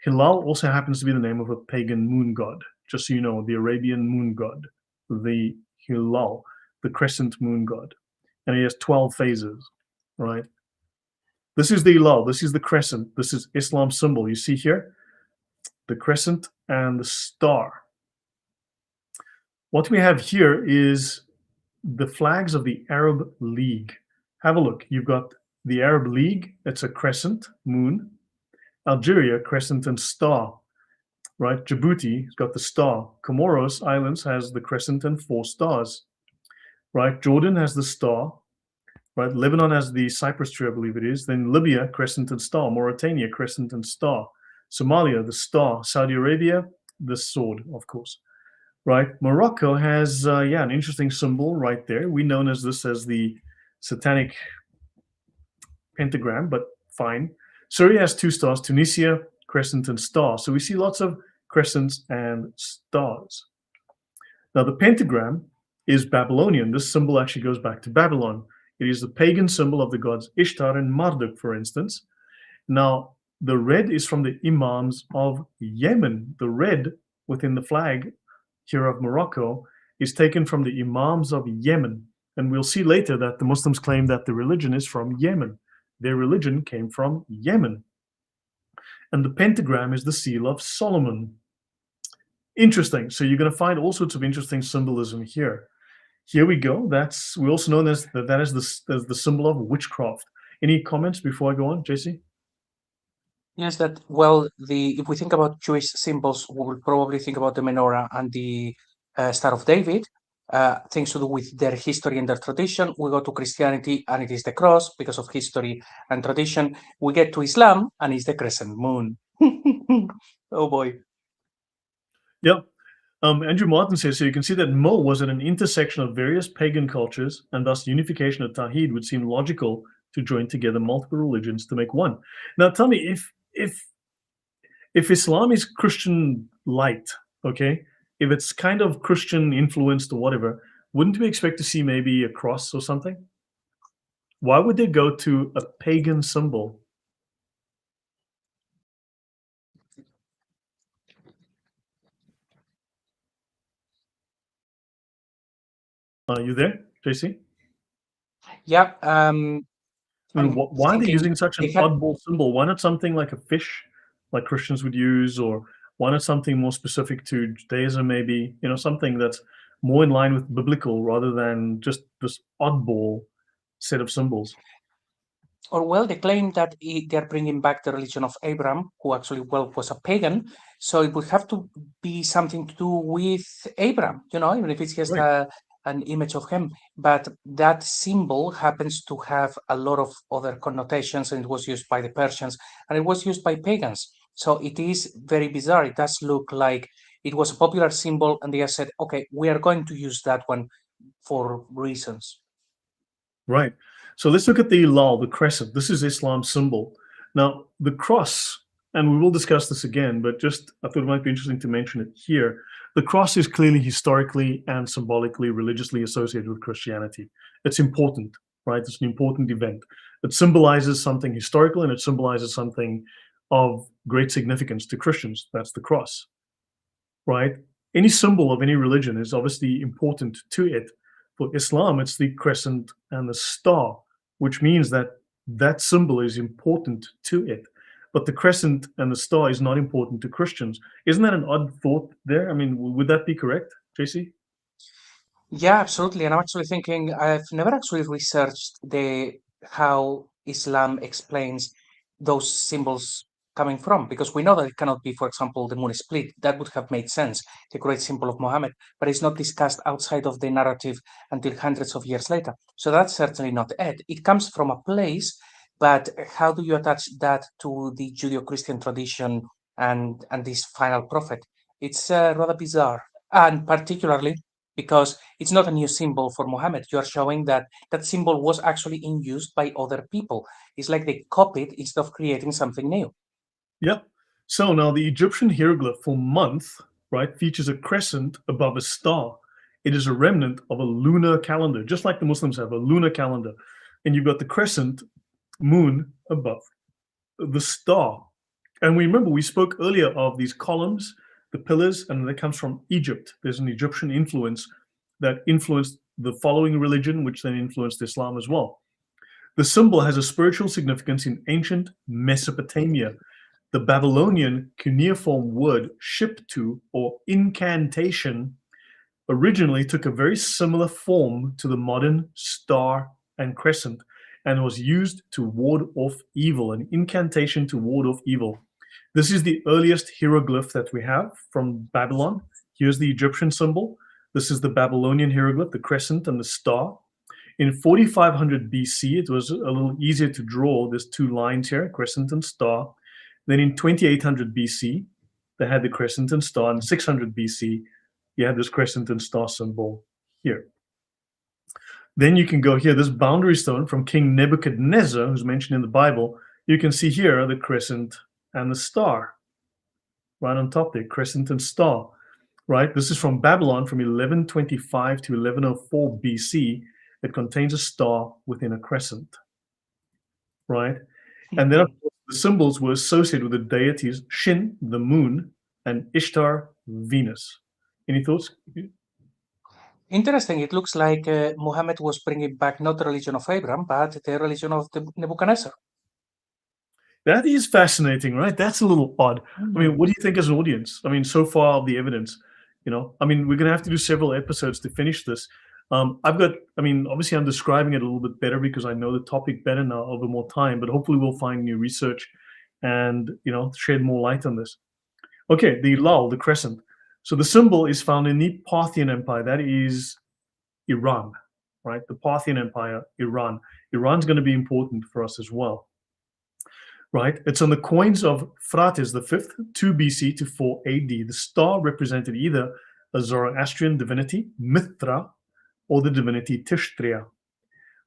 Hilal also happens to be the name of a pagan moon god, just so you know, the Arabian moon god, the Hilal, the crescent moon god. And he has 12 phases, right? This is the Hilal, this is the crescent, this is Islam's symbol. You see here, the crescent and the star. What we have here is the flags of the Arab League. Have a look. You've got the Arab League, it's a crescent moon. Algeria, crescent and star, right? Djibouti has got the star. Comoros Islands has the crescent and 4 stars, right? Jordan has the star, right? Lebanon has the cypress tree, I believe it is. Then Libya, crescent and star. Mauritania, crescent and star. Somalia, the star. Saudi Arabia, the sword, of course, right? Morocco has, an interesting symbol right there. We know as this as the satanic pentagram, but fine. Syria has 2 stars. Tunisia, crescent and star. So we see lots of crescents and stars. Now the pentagram is Babylonian. This symbol actually goes back to Babylon. It is the pagan symbol of the gods Ishtar and Marduk, for instance. Now the red is from the imams of Yemen. The red within the flag here of Morocco is taken from the imams of Yemen. And we'll see later that the Muslims claim that the religion is from Yemen. Their religion came from Yemen. And the pentagram is the seal of Solomon. Interesting. So you're going to find all sorts of interesting symbolism here. Here we go. We also know as that is the symbol of witchcraft. Any comments before I go on, JC? Yes, if we think about Jewish symbols, we will probably think about the menorah and the Star of David. Things to do with their history and their tradition. We go to Christianity and it is the cross because of history and tradition. We get to Islam and it's the crescent moon. Oh boy. Yep. Andrew Martin says, so you can see that Mo was at an intersection of various pagan cultures, and thus unification of Tawhid would seem logical to join together multiple religions to make one. Now tell me, if Islam is Christian light, okay, if it's kind of Christian influenced or whatever, wouldn't we expect to see maybe a cross or something? Why would they go to a pagan symbol? Are you there, JC? Yeah. Why are they using such an oddball symbol? Why not something like a fish, like Christians would use, or why not something more specific to Judaism, maybe, something that's more in line with biblical rather than just this oddball set of symbols? Or well, they claim that they're bringing back the religion of Abraham, who actually was a pagan. So it would have to be something to do with Abraham, even if it's just Right. an image of him. But that symbol happens to have a lot of other connotations, and it was used by the Persians, and it was used by pagans. So it is very bizarre. It does look like it was a popular symbol, and they have said, okay, we are going to use that one for reasons. Right. So let's look at the hilal, the crescent. This is Islam's symbol. Now, the cross, and we will discuss this again, but just I thought it might be interesting to mention it here. The cross is clearly historically and symbolically, religiously associated with Christianity. It's important, right? It's an important event. It symbolizes something historical and it symbolizes something of great significance to Christians. That's the cross, right? Any symbol of any religion is obviously important to it. For Islam, it's the crescent and the star, which means that that symbol is important to it. But the crescent and the star is not important to Christians. Isn't that an odd thought there? I mean, would that be correct, JC? Yeah, absolutely. And I'm actually thinking I've never actually researched the how Islam explains those symbols coming from, because we know that it cannot be, for example, the moon split. That would have made sense, the great symbol of Muhammad, but it's not discussed outside of the narrative until hundreds of years later. So that's certainly not it. It comes from a place, but how do you attach that to the Judeo-Christian tradition and this final prophet? It's rather bizarre, and particularly because it's not a new symbol for Muhammad. You are showing that that symbol was actually in use by other people. It's like they copied instead of creating something new. Yep. So now the Egyptian hieroglyph for month, right, features a crescent above a star. It is a remnant of a lunar calendar, just like the Muslims have a lunar calendar. And you've got the crescent moon above the star. And we remember we spoke earlier of these columns, the pillars, and that comes from Egypt. There's an Egyptian influence that influenced the following religion, which then influenced Islam as well. The symbol has a spiritual significance in ancient Mesopotamia. The Babylonian cuneiform word shiptu, or incantation, originally took a very similar form to the modern star and crescent and was used to ward off evil, an incantation to ward off evil. This is the earliest hieroglyph that we have from Babylon. Here's the Egyptian symbol. This is the Babylonian hieroglyph, the crescent and the star. In 4500 BC, it was a little easier to draw. There's two lines here, crescent and star. Then in 2800 BC, they had the crescent and star. In 600 BC, you have this crescent and star symbol here. Then you can go here, this boundary stone from King Nebuchadnezzar, who's mentioned in the Bible. You can see here the crescent and the star right on top there, crescent and star, right? This is from Babylon from 1125 to 1104 BC. It contains a star within a crescent, right? And then of course, the symbols were associated with the deities Shin, the moon, and Ishtar, Venus. Any thoughts? Interesting. It looks like Muhammad was bringing back not the religion of Abraham, but the religion of the Nebuchadnezzar. That is fascinating, right? That's a little odd. I mean, what do you think as an audience? I mean, so far of the evidence, I mean, we're going to have to do several episodes to finish this. Obviously I'm describing it a little bit better because I know the topic better now over more time, but hopefully we'll find new research and, shed more light on this. Okay, the lal, the crescent. So the symbol is found in the Parthian Empire. That is Iran, right? The Parthian Empire, Iran. Iran's going to be important for us as well, right? It's on the coins of Phraates V, 2 BC to 4 AD. The star represented either a Zoroastrian divinity, Mithra, or the divinity Tishtria,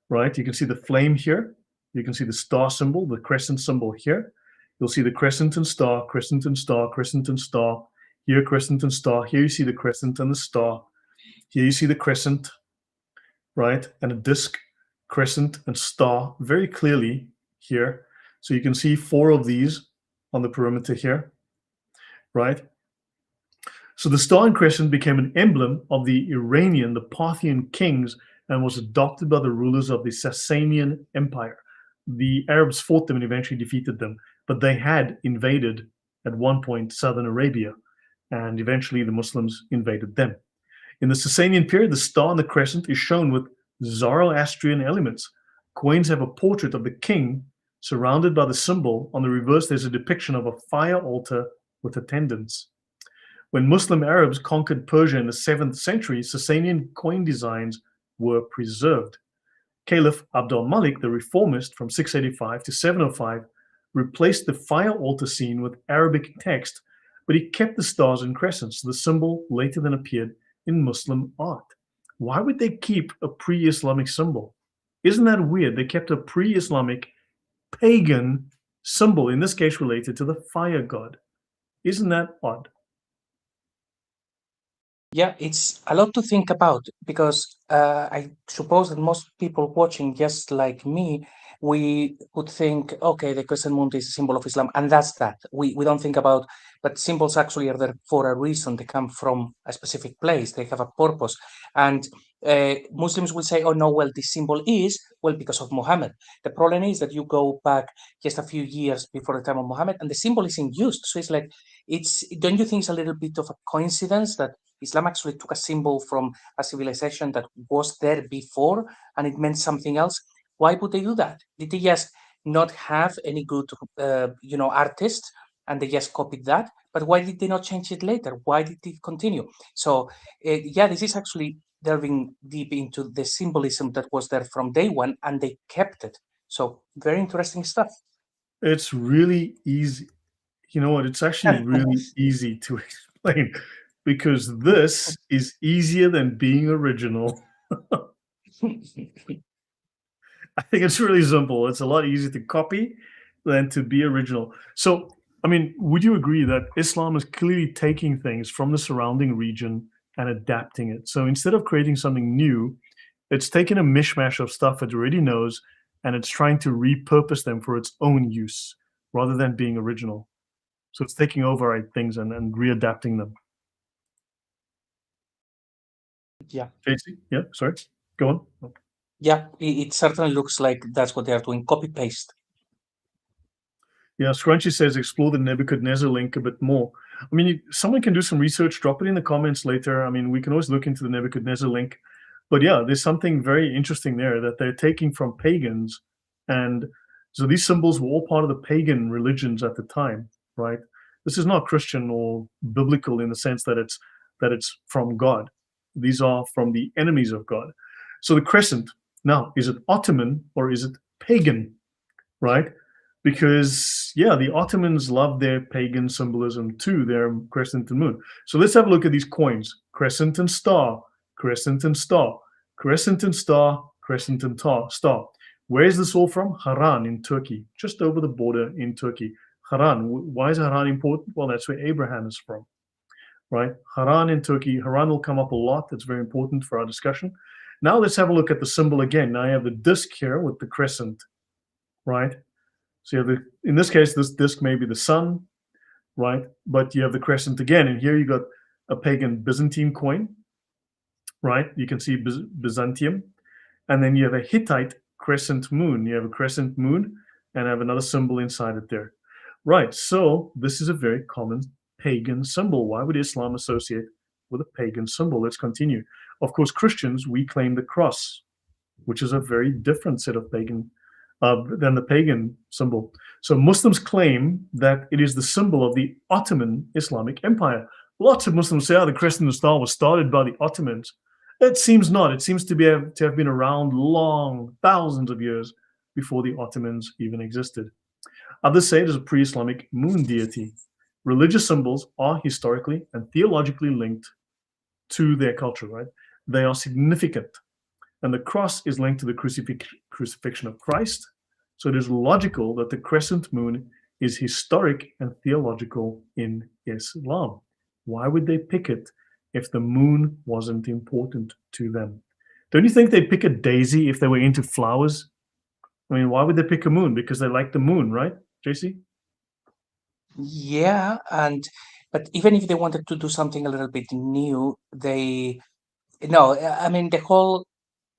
right? You can see the flame here. You can see the star symbol, the crescent symbol here. You'll see the crescent and star, crescent and star, crescent and star. Here, crescent and star. Here you see the crescent and the star. Here you see the crescent, right? And a disc, crescent and star very clearly here. So you can see 4 of these on the perimeter here, right? So the star and crescent became an emblem of the Iranian, the Parthian kings, and was adopted by the rulers of the Sasanian Empire. The Arabs fought them and eventually defeated them, but they had invaded at one point southern Arabia, and eventually the Muslims invaded them. In the Sasanian period, the star and the crescent is shown with Zoroastrian elements. Coins have a portrait of the king surrounded by the symbol. On the reverse, there's a depiction of a fire altar with attendants. When Muslim Arabs conquered Persia in the 7th century, Sasanian coin designs were preserved. Caliph Abd al-Malik, the reformist from 685 to 705, replaced the fire altar scene with Arabic text, but he kept the stars and crescents. The symbol later then appeared in Muslim art. Why would they keep a pre-Islamic symbol? Isn't that weird? They kept a pre-Islamic pagan symbol, in this case related to the fire god. Isn't that odd? Yeah, it's a lot to think about because I suppose that most people watching, just like me, we would think, okay, the crescent moon is a symbol of Islam, and that's that. We don't think about, but symbols actually are there for a reason. They come from a specific place. They have a purpose, and Muslims will say, oh no, well, this symbol is well because of Muhammad. The problem is that you go back just a few years before the time of Muhammad, and the symbol isn't used. So it's like, it's don't you think it's a little bit of a coincidence that Islam actually took a symbol from a civilization that was there before and it meant something else? Why would they do that? Did they just not have any good, artists and they just copied that? But why did they not change it later? Why did it continue? So, yeah, this is actually delving deep into the symbolism that was there from day one and they kept it. So, very interesting stuff. It's really easy. You know what? It's actually really easy to explain because this is easier than being original. I think it's really simple. It's a lot easier to copy than to be original. So, I mean, would you agree that Islam is clearly taking things from the surrounding region and adapting it? So instead of creating something new, it's taking a mishmash of stuff it already knows and it's trying to repurpose them for its own use rather than being original. So it's taking over things and readapting them. Yeah. JC? Yeah, sorry. Go on. Yeah, it certainly looks like that's what they are doing, copy paste. Yeah, Scrunchy says explore the Nebuchadnezzar link a bit more. I mean, someone can do some research, drop it in the comments later. I mean, we can always look into the Nebuchadnezzar link. But yeah, there's something very interesting there that they're taking from pagans. And so these symbols were all part of the pagan religions at the time, right? This is not Christian or biblical in the sense that it's from God. These are from the enemies of God. So the crescent, now, is it Ottoman or is it pagan, right? Because yeah, the Ottomans loved their pagan symbolism too, their crescent and moon. So let's have a look at these coins: crescent and star, crescent and star, crescent and star, crescent and star. Where is this all from? Haran in Turkey, just over the border in Turkey. Haran. Why is Haran important? Well, that's where Abraham is from, right? Haran in Turkey. Haran will come up a lot. That's very important for our discussion. Now let's have a look at the symbol again. Now you have the disc here with the crescent, right? So you have in this case, this disc may be the sun, right? But you have the crescent again. And here you got a pagan Byzantine coin, right? You can see Byzantium. And then you have a Hittite crescent moon. You have a crescent moon and have another symbol inside it there. Right. So this is a very common pagan symbol. Why would Islam associate with a pagan symbol? Let's continue. Of course, Christians, we claim the cross, which is a very different set of pagan than the pagan symbol. So Muslims claim that it is the symbol of the Ottoman Islamic Empire. Lots of Muslims say, the crescent and star was started by the Ottomans. It seems not. It seems to have been around long, thousands of years before the Ottomans even existed. Others say it is a pre-Islamic moon deity. Religious symbols are historically and theologically linked to their culture, right? They are significant. And the cross is linked to the crucifixion of Christ. So it is logical that the crescent moon is historic and theological in Islam. Why would they pick it if the moon wasn't important to them? Don't you think they'd pick a daisy if they were into flowers? I mean, why would they pick a moon? Because they like the moon, right, JC? Yeah, but even if they wanted to do something a little bit new, they no, I mean the whole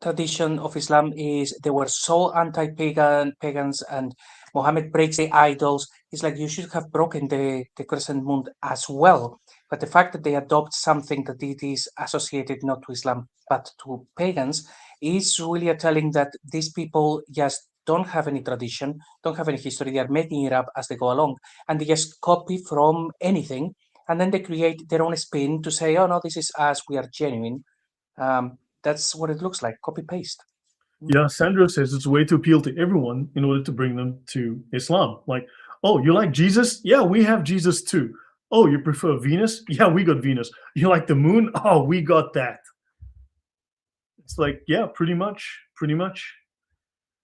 tradition of Islam is they were so pagans, and Muhammad breaks the idols. It's like you should have broken the crescent moon as well. But the fact that they adopt something that it is associated not to Islam but to pagans is really a telling that these people just don't have any tradition, don't have any history. They are making it up as they go along, and they just copy from anything, and then they create their own spin to say, "Oh no, this is us. We are genuine." That's what it looks like, copy paste. Yeah, Sandro says it's a way to appeal to everyone in order to bring them to Islam. Like, oh, you like Jesus? Yeah, we have Jesus too. Oh, you prefer Venus? Yeah, we got Venus. You like the moon? Oh, we got that. It's like, yeah, pretty much, pretty much.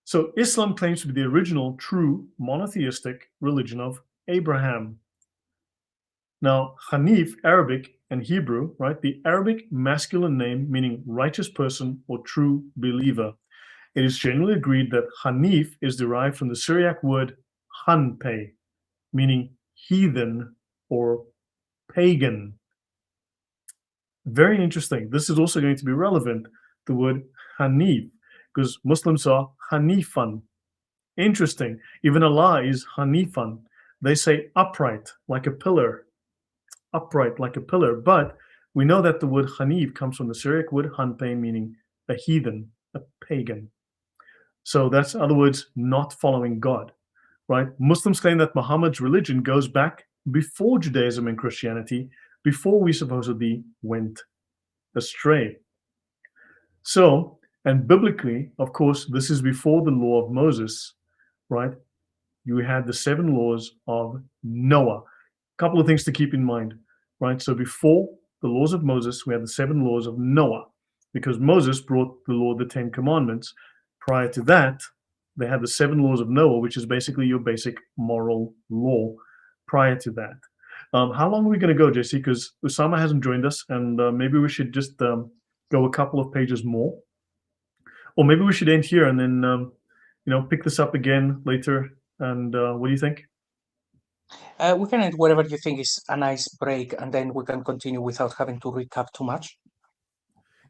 So Islam claims to be the original true monotheistic religion of Abraham. Now, Hanif, Arabic and Hebrew, right? The Arabic masculine name meaning righteous person or true believer. It is generally agreed that Hanif is derived from the Syriac word Hanpe, meaning heathen or pagan. Very interesting. This is also going to be relevant, the word Hanif, because Muslims are Hanifan. Interesting. Even Allah is Hanifan. They say upright, like a pillar. Upright, like a pillar. But we know that the word Hanif comes from the Syriac word Hanpe, meaning a heathen, a pagan. So that's, in other words, not following God, right? Muslims claim that Muhammad's religion goes back before Judaism and Christianity, before we supposedly went astray. So, and biblically, of course, this is before the law of Moses, right? You had the 7 laws of Noah. A couple of things to keep in mind, right? So before the laws of Moses, we had the 7 laws of Noah, because Moses brought the law, the 10 commandments. Prior to that, they had the 7 laws of Noah, which is basically your basic moral law prior to that. How long are we going to go, Jesse? Because Usama hasn't joined us, and maybe we should just go a couple of pages more. Or maybe we should end here and then, pick this up again later. And what do you think? We can end wherever you think is a nice break, and then we can continue without having to recap too much.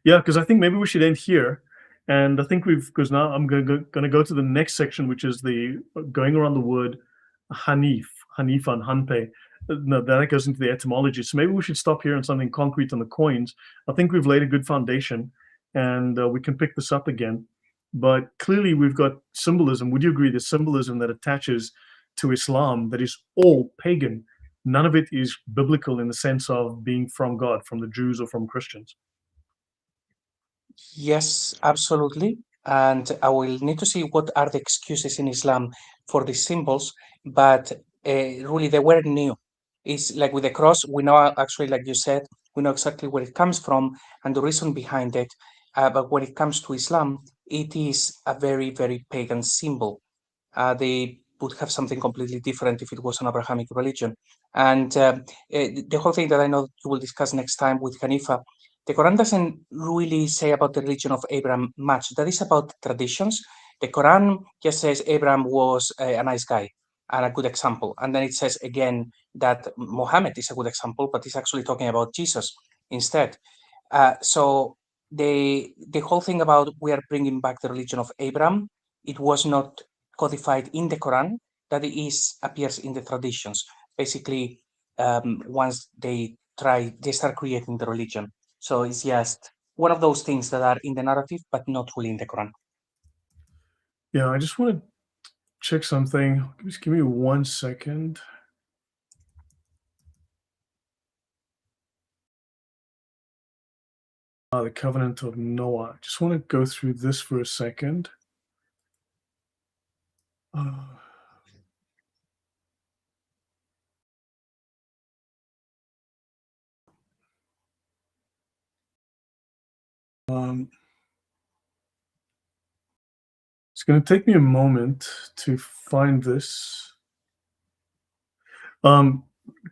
Yeah, because I think maybe we should end here. And I think because now I'm going to go to the next section, which is the going around the word Hanif, Hanifan, Hanpe. No, that goes into the etymology. So maybe we should stop here on something concrete on the coins. I think we've laid a good foundation, and we can pick this up again. But clearly, we've got symbolism. Would you agree? The symbolism that attaches to Islam that is all pagan. None of it is biblical in the sense of being from God, from the Jews or from Christians. Yes, absolutely. And I will need to see what are the excuses in Islam for these symbols, but really they were new. It's like with the cross, we know actually, like you said, we know exactly where it comes from and the reason behind it. But when it comes to Islam, it is a very, very pagan symbol. They would have something completely different if it was an Abrahamic religion. And the whole thing that I know you will discuss next time with Hanifa, the Quran doesn't really say about the religion of Abraham much. That is about traditions. The Quran just says Abraham was a nice guy and a good example. And then it says again that Muhammad is a good example, but it's actually talking about Jesus instead. So the whole thing about we are bringing back the religion of Abraham, it was not codified in the Quran. That appears in the traditions. Basically, once they start creating the religion. So it's just one of those things that are in the narrative, but not really in the Quran. Yeah, I just want to check something. Just give me 1 second. The covenant of Noah. I just want to go through this for a second. It's going to take me a moment to find this.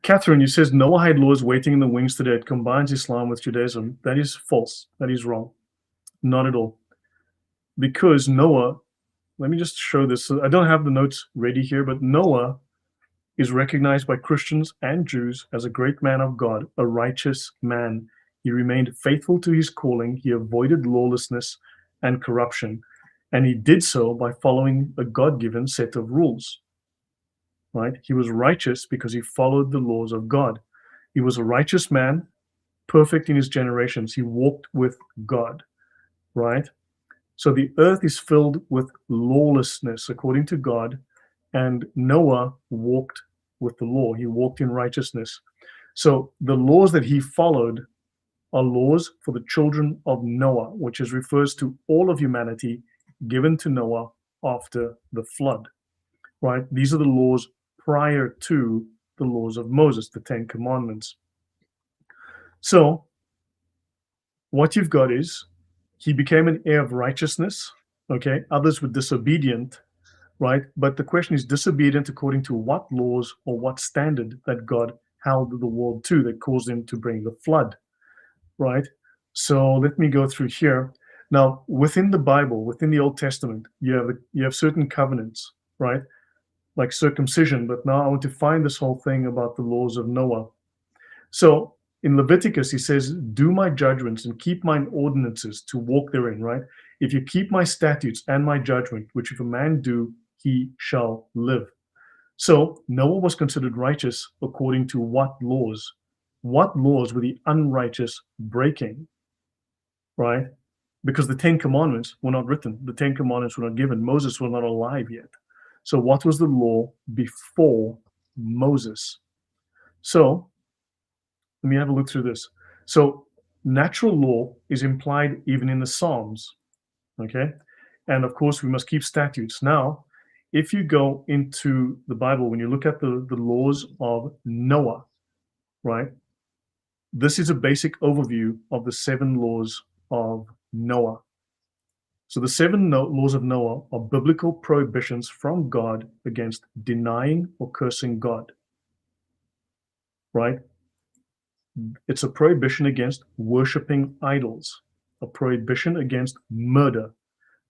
Catherine, you says Noahide laws waiting in the wings today. It combines Islam with Judaism. That is false. That is wrong. Not at all. Because Noah, let me just show this. So I don't have the notes ready here, but Noah is recognized by Christians and Jews as a great man of God, a righteous man. He remained faithful to his calling. He avoided lawlessness and corruption. And he did so by following a God-given set of rules. Right? He was righteous because he followed the laws of God. He was a righteous man, perfect in his generations. He walked with God, right? So the earth is filled with lawlessness according to God, and Noah walked with the law. He walked in righteousness. So the laws that he followed are laws for the children of Noah, which refers to all of humanity given to Noah after the flood, right? These are the laws prior to the laws of Moses, the 10 commandments. So what you've got is he became an heir of righteousness, okay? Others were disobedient, right? But the question is disobedient according to what laws or what standard that God held the world to, that caused him to bring the flood, right? So let me go through here. Now, within the Bible, within the Old Testament, you have certain covenants, right? Like circumcision. But now I want to find this whole thing about the laws of Noah. So in Leviticus, he says, "Do my judgments and keep mine ordinances to walk therein," right? "If you keep my statutes and my judgment, which if a man do, he shall live." So Noah was considered righteous according to what laws? What laws were the unrighteous breaking, right? Because the Ten Commandments were not written. The Ten Commandments were not given. Moses was not alive yet. So what was the law before Moses? So let me have a look through this. So natural law is implied even in the Psalms, okay? And of course, we must keep statutes. Now, if you go into the Bible, when you look at the laws of Noah, right? This is a basic overview of the 7 laws of Noah. So the 7 laws of Noah are biblical prohibitions from God against denying or cursing God, right? It's a prohibition against worshiping idols, a prohibition against murder.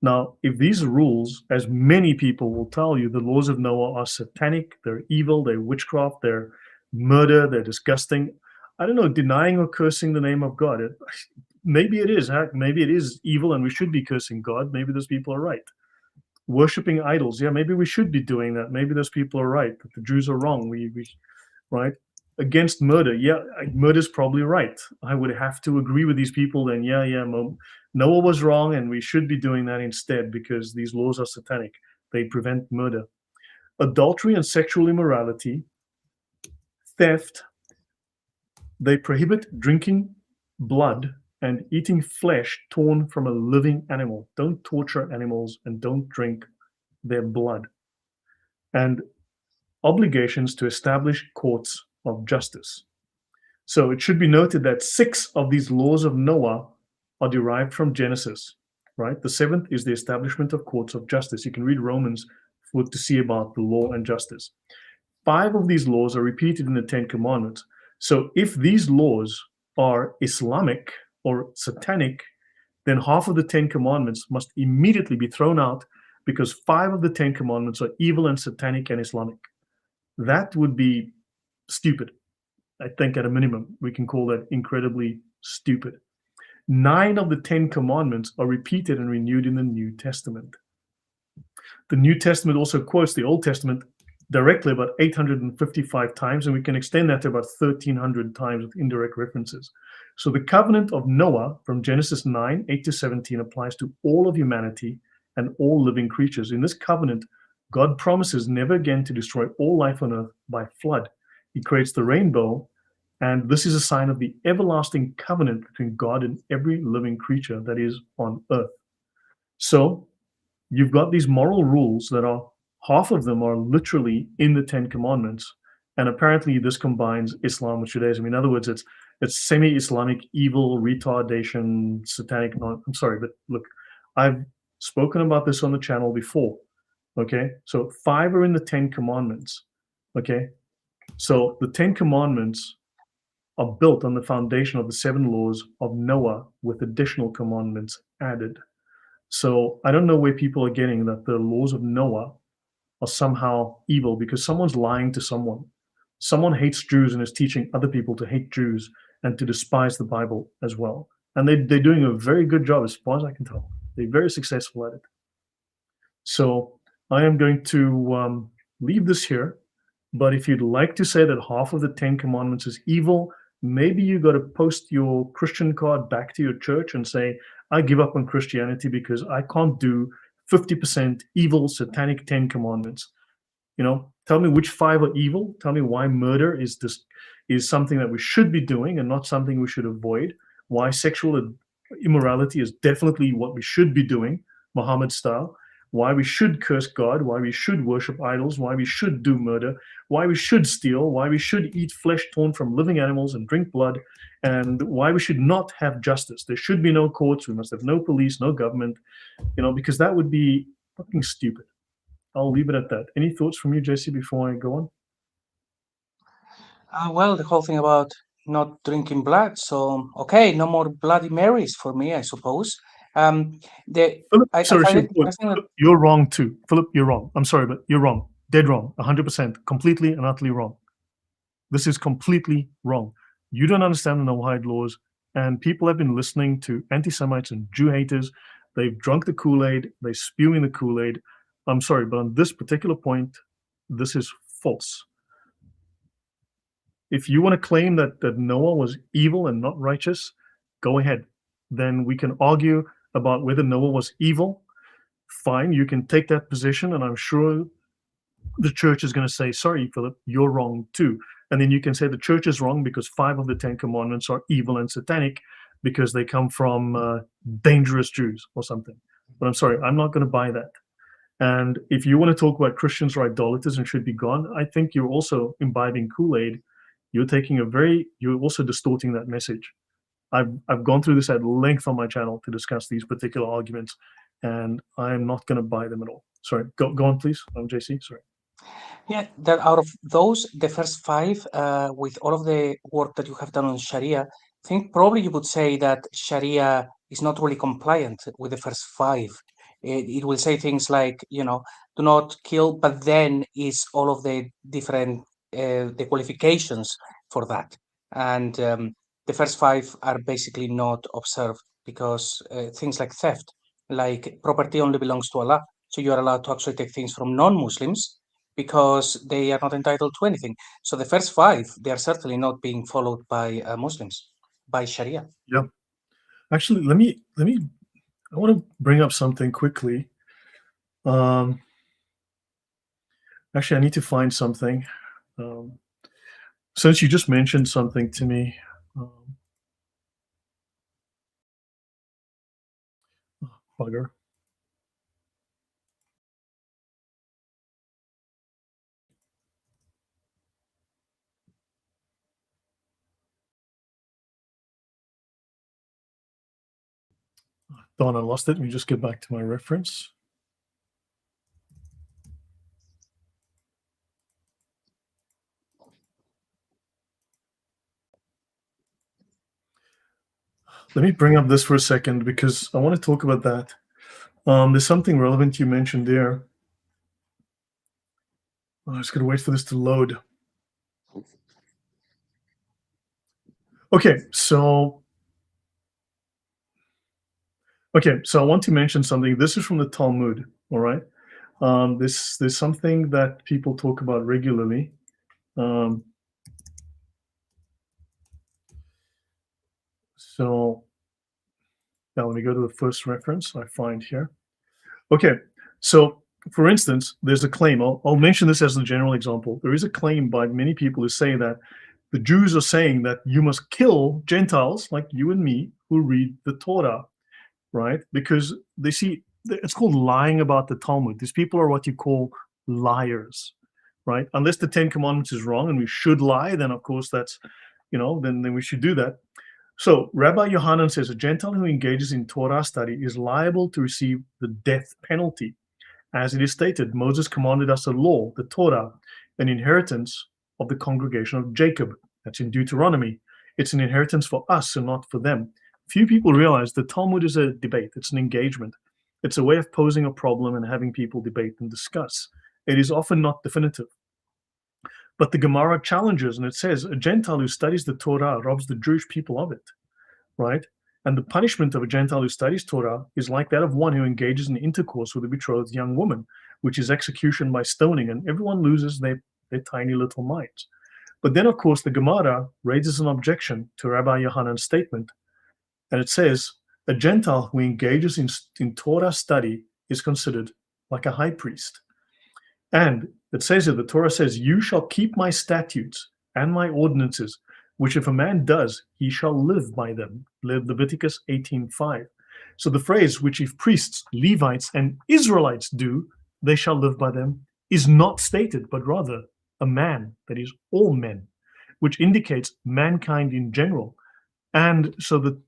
Now, if these rules, as many people will tell you, the laws of Noah are satanic, they're evil, they're witchcraft, they're murder, they're disgusting. I don't know, denying or cursing the name of God. Maybe it is. Maybe it is evil and we should be cursing God. Maybe those people are right. Worshipping idols. Yeah, maybe we should be doing that. Maybe those people are right. That the Jews are wrong. Right? Against murder. Yeah, murder's probably right. I would have to agree with these people then. Yeah, Noah was wrong and we should be doing that instead because these laws are satanic. They prevent murder. Adultery and sexual immorality, theft, they prohibit drinking blood and eating flesh torn from a living animal. Don't torture animals and don't drink their blood. And obligations to establish courts of justice. So it should be noted that 6 of these laws of Noah are derived from Genesis, right? The 7th is the establishment of courts of justice. You can read Romans to see about the law and justice. 5 of these laws are repeated in the 10 Commandments. So if these laws are Islamic or satanic, then half of the 10 Commandments must immediately be thrown out because 5 of the 10 Commandments are evil and satanic and Islamic. That would be stupid. I think at a minimum, we can call that incredibly stupid. 9 of the 10 Commandments are repeated and renewed in the New Testament. The New Testament also quotes the Old Testament directly about 855 times, and we can extend that to about 1,300 times with indirect references. So the covenant of Noah from Genesis 9, 8 to 17 applies to all of humanity and all living creatures. In this covenant, God promises never again to destroy all life on earth by flood. He creates the rainbow, and this is a sign of the everlasting covenant between God and every living creature that is on earth. So you've got these moral rules that are, half of them are literally in the 10 Commandments. And apparently this combines Islam with Judaism. In other words, it's semi-Islamic evil, retardation, satanic. I'm sorry, but look, I've spoken about this on the channel before. Okay, so 5 are in the 10 Commandments. Okay, so the 10 Commandments are built on the foundation of the 7 laws of Noah with additional commandments added. So I don't know where people are getting that the laws of Noah are somehow evil because someone's lying to someone. Someone hates Jews and is teaching other people to hate Jews and to despise the Bible as well. And they're doing a very good job as far as I can tell. They're very successful at it. So I am going to leave this here. But if you'd like to say that half of the 10 Commandments is evil, maybe you got to post your Christian card back to your church and say, I give up on Christianity because I can't do 50% evil, satanic 10 Commandments. You know, tell me which 5 are evil. Tell me why murder is something that we should be doing and not something we should avoid. Why sexual immorality is definitely what we should be doing, Muhammad style. Why we should curse God, why we should worship idols, why we should do murder, why we should steal, why we should eat flesh torn from living animals and drink blood, and why we should not have justice. There should be no courts. We must have no police, no government, you know, because that would be fucking stupid. I'll leave it at that. Any thoughts from you, JC, before I go on? Well, the whole thing about not drinking blood. So, okay, no more Bloody Marys for me, I suppose. The Philip, I sorry, find Shiv, it look, interesting that Philip, you're wrong too. Philip, you're wrong. I'm sorry, but you're wrong. Dead wrong. 100%. Completely and utterly wrong. This is completely wrong. You don't understand the Noahide laws, and people have been listening to anti-Semites and Jew haters. They've drunk the Kool-Aid. They're spewing the Kool-Aid. I'm sorry, but on this particular point, this is false. If you want to claim that Noah was evil and not righteous, go ahead. Then we can argue about whether Noah was evil. Fine, you can take that position, and I'm sure the church is going to say, sorry, Philip, you're wrong too. And then you can say the church is wrong because 5 of the 10 commandments are evil and satanic because they come from dangerous Jews or something. But I'm sorry, I'm not going to buy that. And if you want to talk about Christians are idolaters and should be gone, I think you're also imbibing Kool-Aid. You're also distorting that message. I've gone through this at length on my channel to discuss these particular arguments, and I'm not going to buy them at all. Sorry, go on, please. I'm JC. Sorry. yeah, that out of those, the first five, with all of the work that you have done on Sharia, I think probably you would say that Sharia is not really compliant with the first five. It will say things like, do not kill, but then is all of the different the qualifications for that. And the first five are basically not observed because things like theft, like property only belongs to Allah. So you are allowed to actually take things from non-Muslims because they are not entitled to anything. So the first five, they are certainly not being followed by Muslims, by Sharia. Yeah. Actually, I want to bring up something quickly. Actually, I need to find something. Um, since you just mentioned something to me, um, bugger. Darn, I lost it. Let me just get back to my reference. Let me bring up this for a second because I want to talk about that. There's something relevant you mentioned there. I'm just going to wait for this to load. Okay, so I want to mention something. This is from the Talmud. All right, there's something that people talk about regularly. So now let me go to the first reference I find here. Okay, so for instance, there's a claim. I'll mention this as a general example. There is a claim by many people who say that the Jews are saying that you must kill Gentiles like you and me who read the Torah, right? Because they see it's called lying about the Talmud. These people are what you call liars, right? Unless the 10 Commandments is wrong and we should lie, then of course that's, then we should do that. So Rabbi Yohanan says a Gentile who engages in Torah study is liable to receive the death penalty. As it is stated, Moses commanded us a law, the Torah, an inheritance of the congregation of Jacob. That's in Deuteronomy. It's an inheritance for us and not for them. Few people realize the Talmud is a debate. It's an engagement. It's a way of posing a problem and having people debate and discuss. It is often not definitive. But the Gemara challenges, and it says, a Gentile who studies the Torah robs the Jewish people of it, right? And the punishment of a Gentile who studies Torah is like that of one who engages in intercourse with a betrothed young woman, which is execution by stoning, and everyone loses their tiny little minds. But then, of course, the Gemara raises an objection to Rabbi Yohanan's statement, and it says, a Gentile who engages in Torah study is considered like a high priest. And it says here, the Torah says, you shall keep my statutes and my ordinances, which if a man does, he shall live by them. Leviticus 18:5. So the phrase, which if priests, Levites, and Israelites do, they shall live by them, is not stated, but rather a man, that is, all men, which indicates mankind in general. And so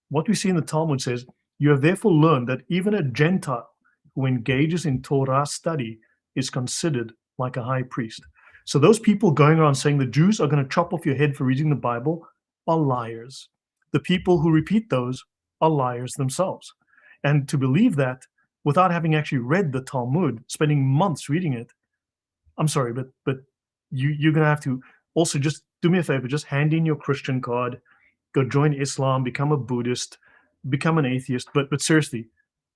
what we see in the Talmud says, you have therefore learned that even a Gentile who engages in Torah study is considered like a high priest. So those people going around saying the Jews are going to chop off your head for reading the Bible are liars. The people who repeat those are liars themselves. And to believe that without having actually read the Talmud, spending months reading it, I'm sorry, but you're going to have to also just do me a favor, just hand in your Christian card, go join Islam, become a Buddhist, become an atheist. But seriously,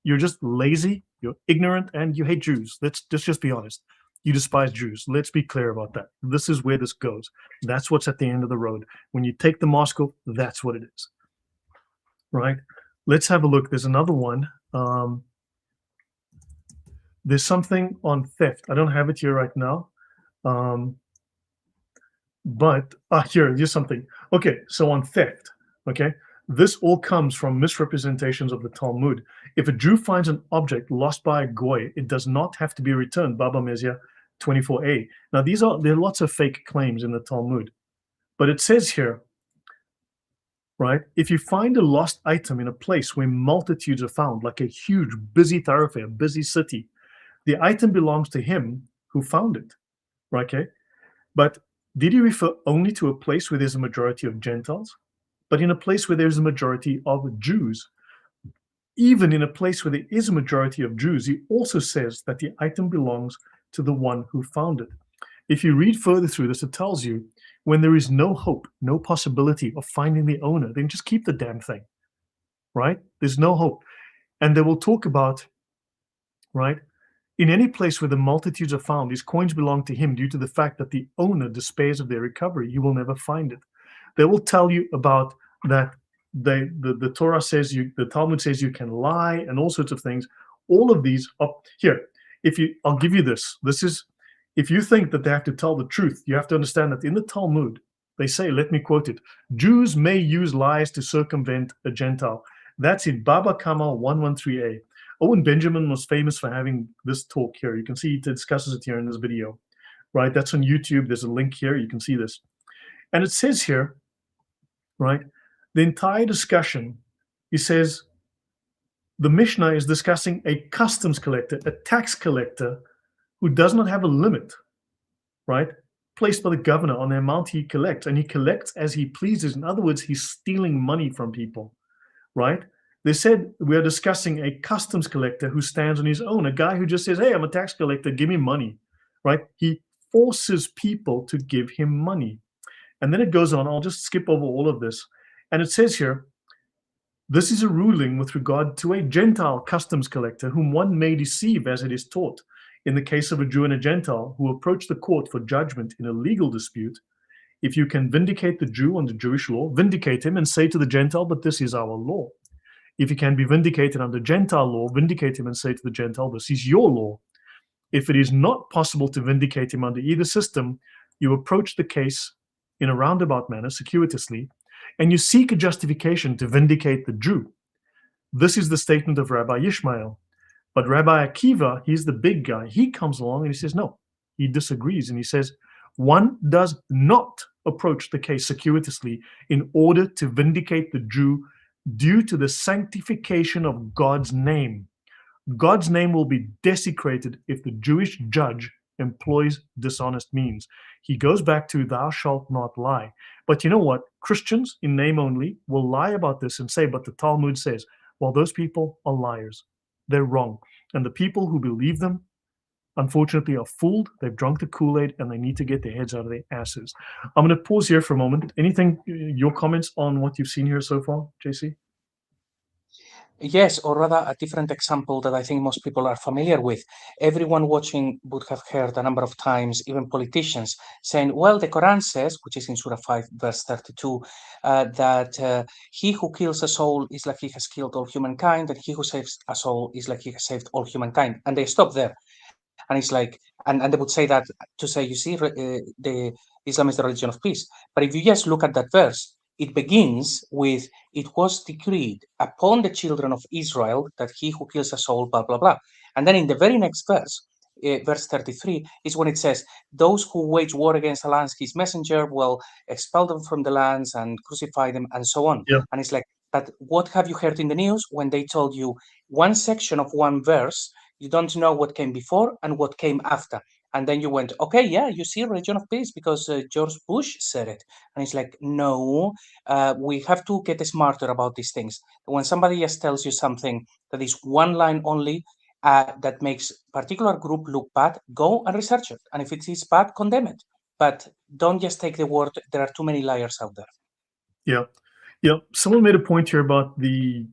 you're just lazy, you're ignorant, and you hate Jews. Let's just be honest. You despise Jews. Let's be clear about that. This is where this goes. That's what's at the end of the road. When you take the mask off, that's what it is. Right? Let's have a look. There's another one. There's something on theft. I don't have it here right now. But here's something. Okay, so on theft, okay, this all comes from misrepresentations of the Talmud. If a Jew finds an object lost by a goy, it does not have to be returned. Baba Mezia 24a. Now there are lots of fake claims in the Talmud, but it says here, right? If you find a lost item in a place where multitudes are found, like a huge busy thoroughfare, busy city, the item belongs to him who found it, right? Okay, but did he refer only to a place where there's a majority of Gentiles? But in a place where there's a majority of Jews, even in a place where there is a majority of Jews, he also says that the item belongs to the one who found it. If you read further through this, it tells you when there is no hope, no possibility of finding the owner, then just keep the damn thing, right? There's no hope. And they will talk about, right? In any place where the multitudes are found, these coins belong to him due to the fact that the owner despairs of their recovery. You will never find it. They will tell you about that the Torah says the Talmud says you can lie and all sorts of things. All of these are here. I'll give you this. This is, if you think that they have to tell the truth, you have to understand that in the Talmud, they say, let me quote it, Jews may use lies to circumvent a Gentile. That's in Baba Kama 113a. Owen Benjamin was famous for having this talk here. You can see he discusses it here in this video, right? That's on YouTube. There's a link here. You can see this. And it says here, right, the entire discussion, he says, the Mishnah is discussing a customs collector, a tax collector who does not have a limit, right, placed by the governor on the amount he collects. And he collects as he pleases. In other words, he's stealing money from people, right? They said we are discussing a customs collector who stands on his own, a guy who just says, hey, I'm a tax collector, give me money, right? He forces people to give him money. And then it goes on, I'll just skip over all of this. And it says here, this is a ruling with regard to a Gentile customs collector whom one may deceive as it is taught. In the case of a Jew and a Gentile who approach the court for judgment in a legal dispute, if you can vindicate the Jew under Jewish law, vindicate him and say to the Gentile, but this is our law. If he can be vindicated under Gentile law, vindicate him and say to the Gentile, this is your law. If it is not possible to vindicate him under either system, you approach the case in a roundabout manner, circuitously, and you seek a justification to vindicate the Jew. This is the statement of Rabbi Ishmael. But Rabbi Akiva, he's the big guy. He comes along and he says, no, he disagrees. And he says, one does not approach the case circuitously in order to vindicate the Jew due to the sanctification of God's name. God's name will be desecrated if the Jewish judge employs dishonest means. He goes back to thou shalt not lie. But you know what? Christians in name only will lie about this and say, but the Talmud says, well, those people are liars. They're wrong. And the people who believe them, unfortunately, are fooled. They've drunk the Kool-Aid and they need to get their heads out of their asses. I'm going to pause here for a moment. Anything, your comments on what you've seen here so far, JC? Yes, or rather a different example that I think most people are familiar with. Everyone watching would have heard a number of times, even politicians, saying, well, the Quran says, which is in Surah 5, verse 32, that he who kills a soul is like he has killed all humankind, and he who saves a soul is like he has saved all humankind. And they stop there. And it's like, and they would say that to say, you see, the Islam is the religion of peace. But if you just look at that verse, it begins with, it was decreed upon the children of Israel that he who kills a soul, blah, blah, blah. And then in the very next verse, verse 33, is when it says, those who wage war against the lands, his messenger will expel them from the lands and crucify them and so on. Yeah. And it's like, but what have you heard in the news when they told you one section of one verse, you don't know what came before and what came after. And then you went, okay, yeah, you see, religion of peace because George Bush said it. And it's like, no, we have to get smarter about these things. When somebody just tells you something that is one line only, that makes particular group look bad, go and research it. And if it is bad, condemn it. But don't just take the word, there are too many liars out there. Yeah. Yeah, someone made a point here about the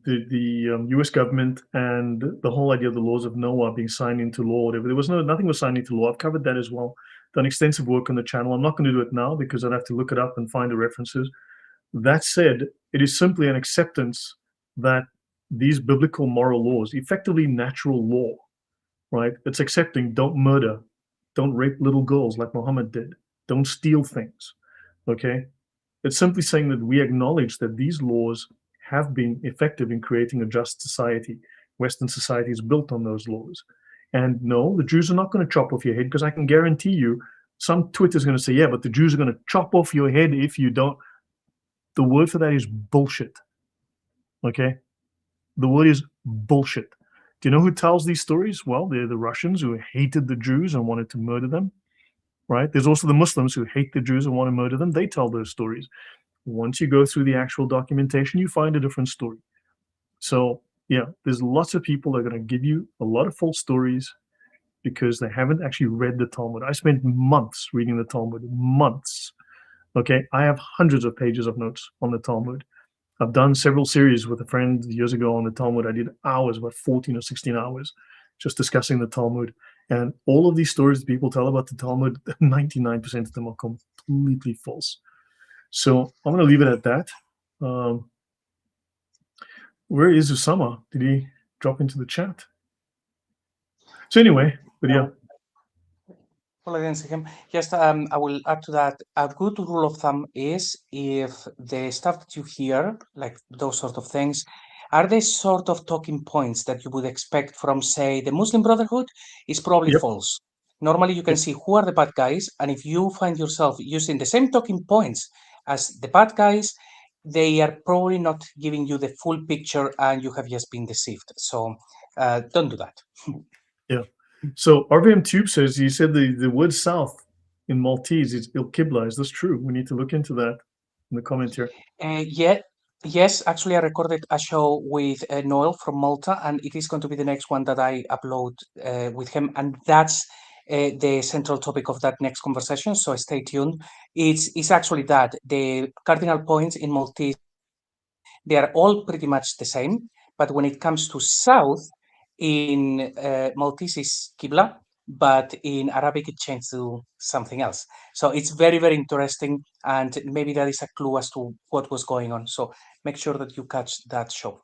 U.S. government and the whole idea of the laws of Noah being signed into law. Whatever. There was nothing was signed into law. I've covered that as well. Done extensive work on the channel. I'm not going to do it now because I'd have to look it up and find the references. That said, it is simply an acceptance that these biblical moral laws, effectively natural law, right? It's accepting don't murder, don't rape little girls like Muhammad did, don't steal things, okay? It's simply saying that we acknowledge that these laws have been effective in creating a just society. Western society is built on those laws. And no, the Jews are not going to chop off your head because I can guarantee you some Twitter's going to say, yeah, but the Jews are going to chop off your head if you don't. The word for that is bullshit. Okay? The word is bullshit. Do you know who tells these stories? Well, they're the Russians who hated the Jews and wanted to murder them, right? There's also the Muslims who hate the Jews and want to murder them. They tell those stories. Once you go through the actual documentation, you find a different story. So, yeah, there's lots of people that are going to give you a lot of false stories because they haven't actually read the Talmud. I spent months reading the Talmud, months. Okay, I have hundreds of pages of notes on the Talmud. I've done several series with a friend years ago on the Talmud. I did hours, about 14 or 16 hours, just discussing the Talmud. And all of these stories that people tell about the Talmud, 99% of them are completely false. So I'm going to leave it at that. Where is Usama? Did he drop into the chat? So anyway, but yeah. Just, I will add to that. A good rule of thumb is if the stuff that you hear, like those sort of things, are they sort of talking points that you would expect from, say, the Muslim Brotherhood, is probably Yep. false. Normally, you can Yep. see who are the bad guys, and if you find yourself using the same talking points as the bad guys, they are probably not giving you the full picture, and you have just been deceived. So don't do that. Yeah. So RVM Tube says, you said the word south in Maltese is Il Qibla. Is this true? We need to look into that in the comment here. Yeah, yes, actually, I recorded a show with Noel from Malta, and it is going to be the next one that I upload with him, and that's the central topic of that next conversation. So stay tuned. It's actually that the cardinal points in Maltese, they are all pretty much the same, but when it comes to south, in Maltese is Qibla, but in Arabic it changed to something else. So it's very, very interesting, and maybe that is a clue as to what was going on. So make sure that you catch that show.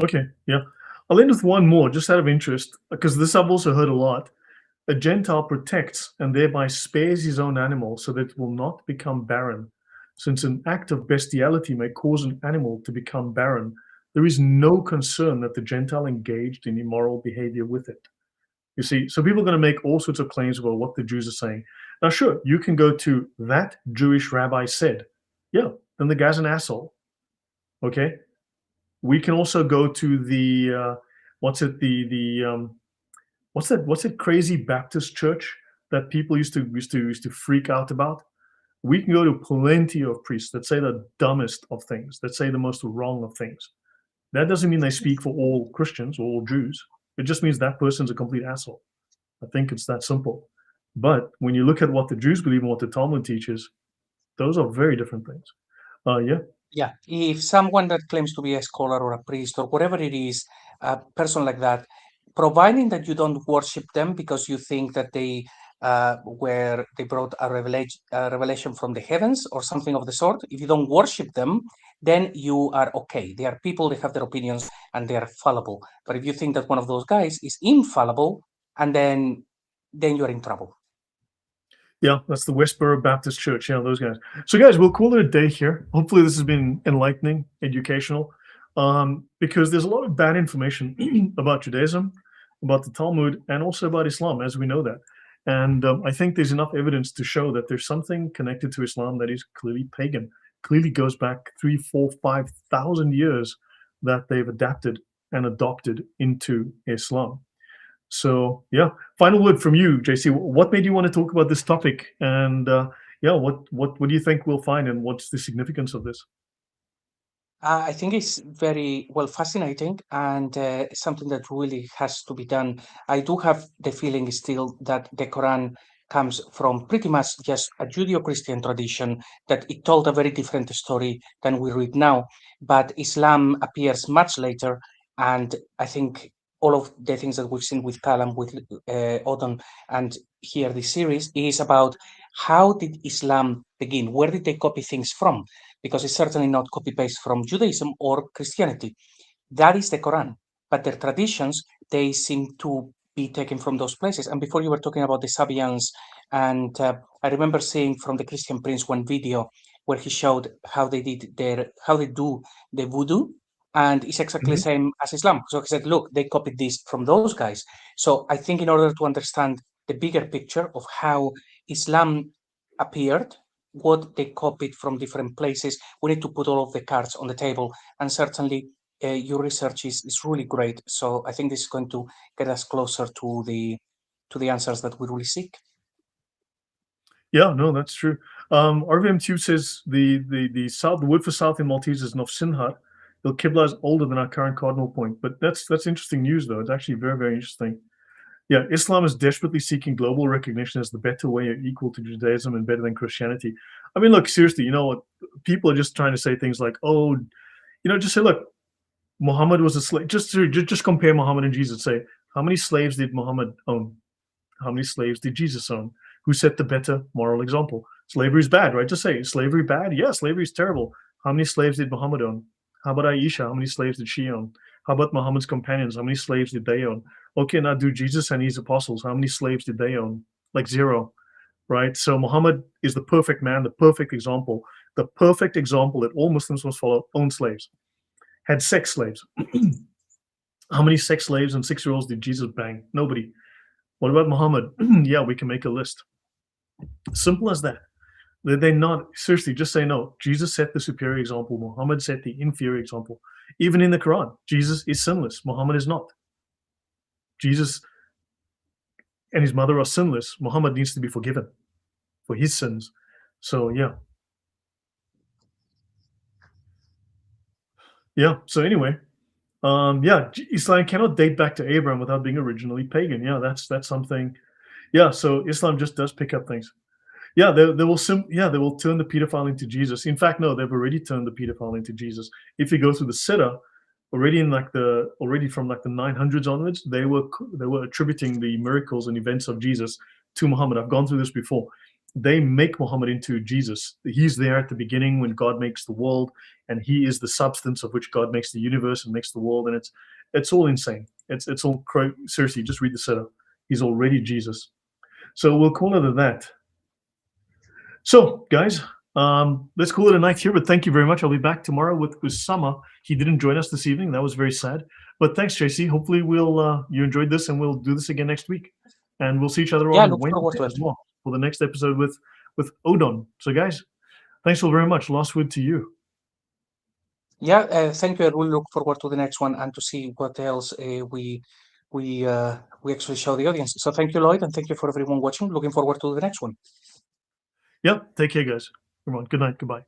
Okay, yeah. I'll end with one more, just out of interest, because this I've also heard a lot. A Gentile protects and thereby spares his own animal so that it will not become barren. Since an act of bestiality may cause an animal to become barren, there is no concern that the Gentile engaged in immoral behavior with it. You see, so people are going to make all sorts of claims about what the Jews are saying. Now, sure, you can go to that Jewish rabbi said, yeah, then the guy's an asshole. Okay. We can also go to the what's that crazy Baptist church that people used to freak out about? We can go to plenty of priests that say the dumbest of things, that say the most wrong of things. That doesn't mean they speak for all Christians or all Jews. It just means that person's a complete asshole. I think it's that simple. But when you look at what the Jews believe and what the Talmud teaches, those are very different things. Yeah. Yeah, if someone that claims to be a scholar or a priest or whatever it is, a person like that, providing that you don't worship them because you think that they brought a revelation from the heavens or something of the sort, if you don't worship them, then you are okay. They are people, they have their opinions, and they are fallible. But if you think that one of those guys is infallible, and then you're in trouble. Yeah, that's the Westboro Baptist Church. Yeah, those guys. So, guys, we'll call it a day here. Hopefully, this has been enlightening, educational, because there's a lot of bad information about Judaism, about the Talmud, and also about Islam, as we know that. And I think there's enough evidence to show that there's something connected to Islam that is clearly pagan, clearly goes back 3, 4, 5,000 years that they've adapted and adopted into Islam. So yeah, final word from you, JC. What made you want to talk about this topic? And yeah, what do you think we'll find, and what's the significance of this? I think it's very well fascinating and something that really has to be done. I do have the feeling still that the Quran comes from pretty much just a Judeo-Christian tradition, that it told a very different story than we read now. But Islam appears much later, and I think all of the things that we've seen with Kalam, with Odon, and here this series is about how did Islam begin? Where did they copy things from? Because it's certainly not copy paste from Judaism or Christianity. That is the Quran. But their traditions, they seem to be taken from those places. And before you were talking about the Sabians, and I remember seeing from the Christian Prince one video where he showed how they do the voodoo, and it's exactly the Mhm. same as Islam. So he said, look, they copied this from those guys. So I think in order to understand the bigger picture of how Islam appeared, what they copied from different places, we need to put all of the cards on the table. And certainly your research is really great. So I think this is going to get us closer to the answers that we really seek. Yeah, no, that's true. RVM2 says the word for south in Maltese is Nofsinhar. The Qibla is older than our current cardinal point, but that's interesting news though. It's actually very, very interesting. Yeah, Islam is desperately seeking global recognition as the better way, equal to Judaism and better than Christianity. I mean, look, seriously, you know what? People are just trying to say things like, oh, just say, look, Muhammad was a slave. Just compare Muhammad and Jesus. Say, how many slaves did Muhammad own? How many slaves did Jesus own? Who set the better moral example? Slavery is bad, right? Just say, is slavery bad? Yeah, slavery is terrible. How many slaves did Muhammad own? How about Aisha? How many slaves did she own? How about Muhammad's companions? How many slaves did they own? Okay, now do Jesus and his apostles. How many slaves did they own? Like zero, right? So Muhammad is the perfect man, the perfect example that all Muslims must follow. Owned slaves, had sex slaves. How many sex slaves and 6-year-olds did Jesus bang? Nobody. What about Muhammad? Yeah, we can make a list. Simple as that. They not seriously just say no. Jesus set the superior example. Muhammad set the inferior example. Even in the Quran, Jesus is sinless. Muhammad is not. Jesus and his mother are sinless. Muhammad needs to be forgiven for his sins. So yeah. So anyway, yeah, Islam cannot date back to Abraham without being originally pagan. Yeah, that's something. Yeah, so Islam just does pick up things. Yeah, they will turn the pedophile into Jesus. In fact, no, they've already turned the pedophile into Jesus. If you go through the Siddur, already from like the 900s onwards, they were attributing the miracles and events of Jesus to Muhammad. I've gone through this before. They make Muhammad into Jesus. He's there at the beginning when God makes the world, and he is the substance of which God makes the universe and makes the world. And it's all insane. It's all seriously. Just read the Siddur. He's already Jesus. So we'll call it that. So, guys, let's call it a night here. But thank you very much. I'll be back tomorrow with Usama. He didn't join us this evening. That was very sad. But thanks, JC. Hopefully, you enjoyed this, and we'll do this again next week. And we'll see each other Yeah, on look forward Wednesday to as it. well for the next episode with Odon. So, guys, thanks all very much. Last word to you. Yeah, thank you. I will look forward to the next one and to see what else we actually show the audience. So thank you, Lloyd, and thank you for everyone watching. Looking forward to the next one. Yep. Take care, guys. Everyone. Good night. Goodbye.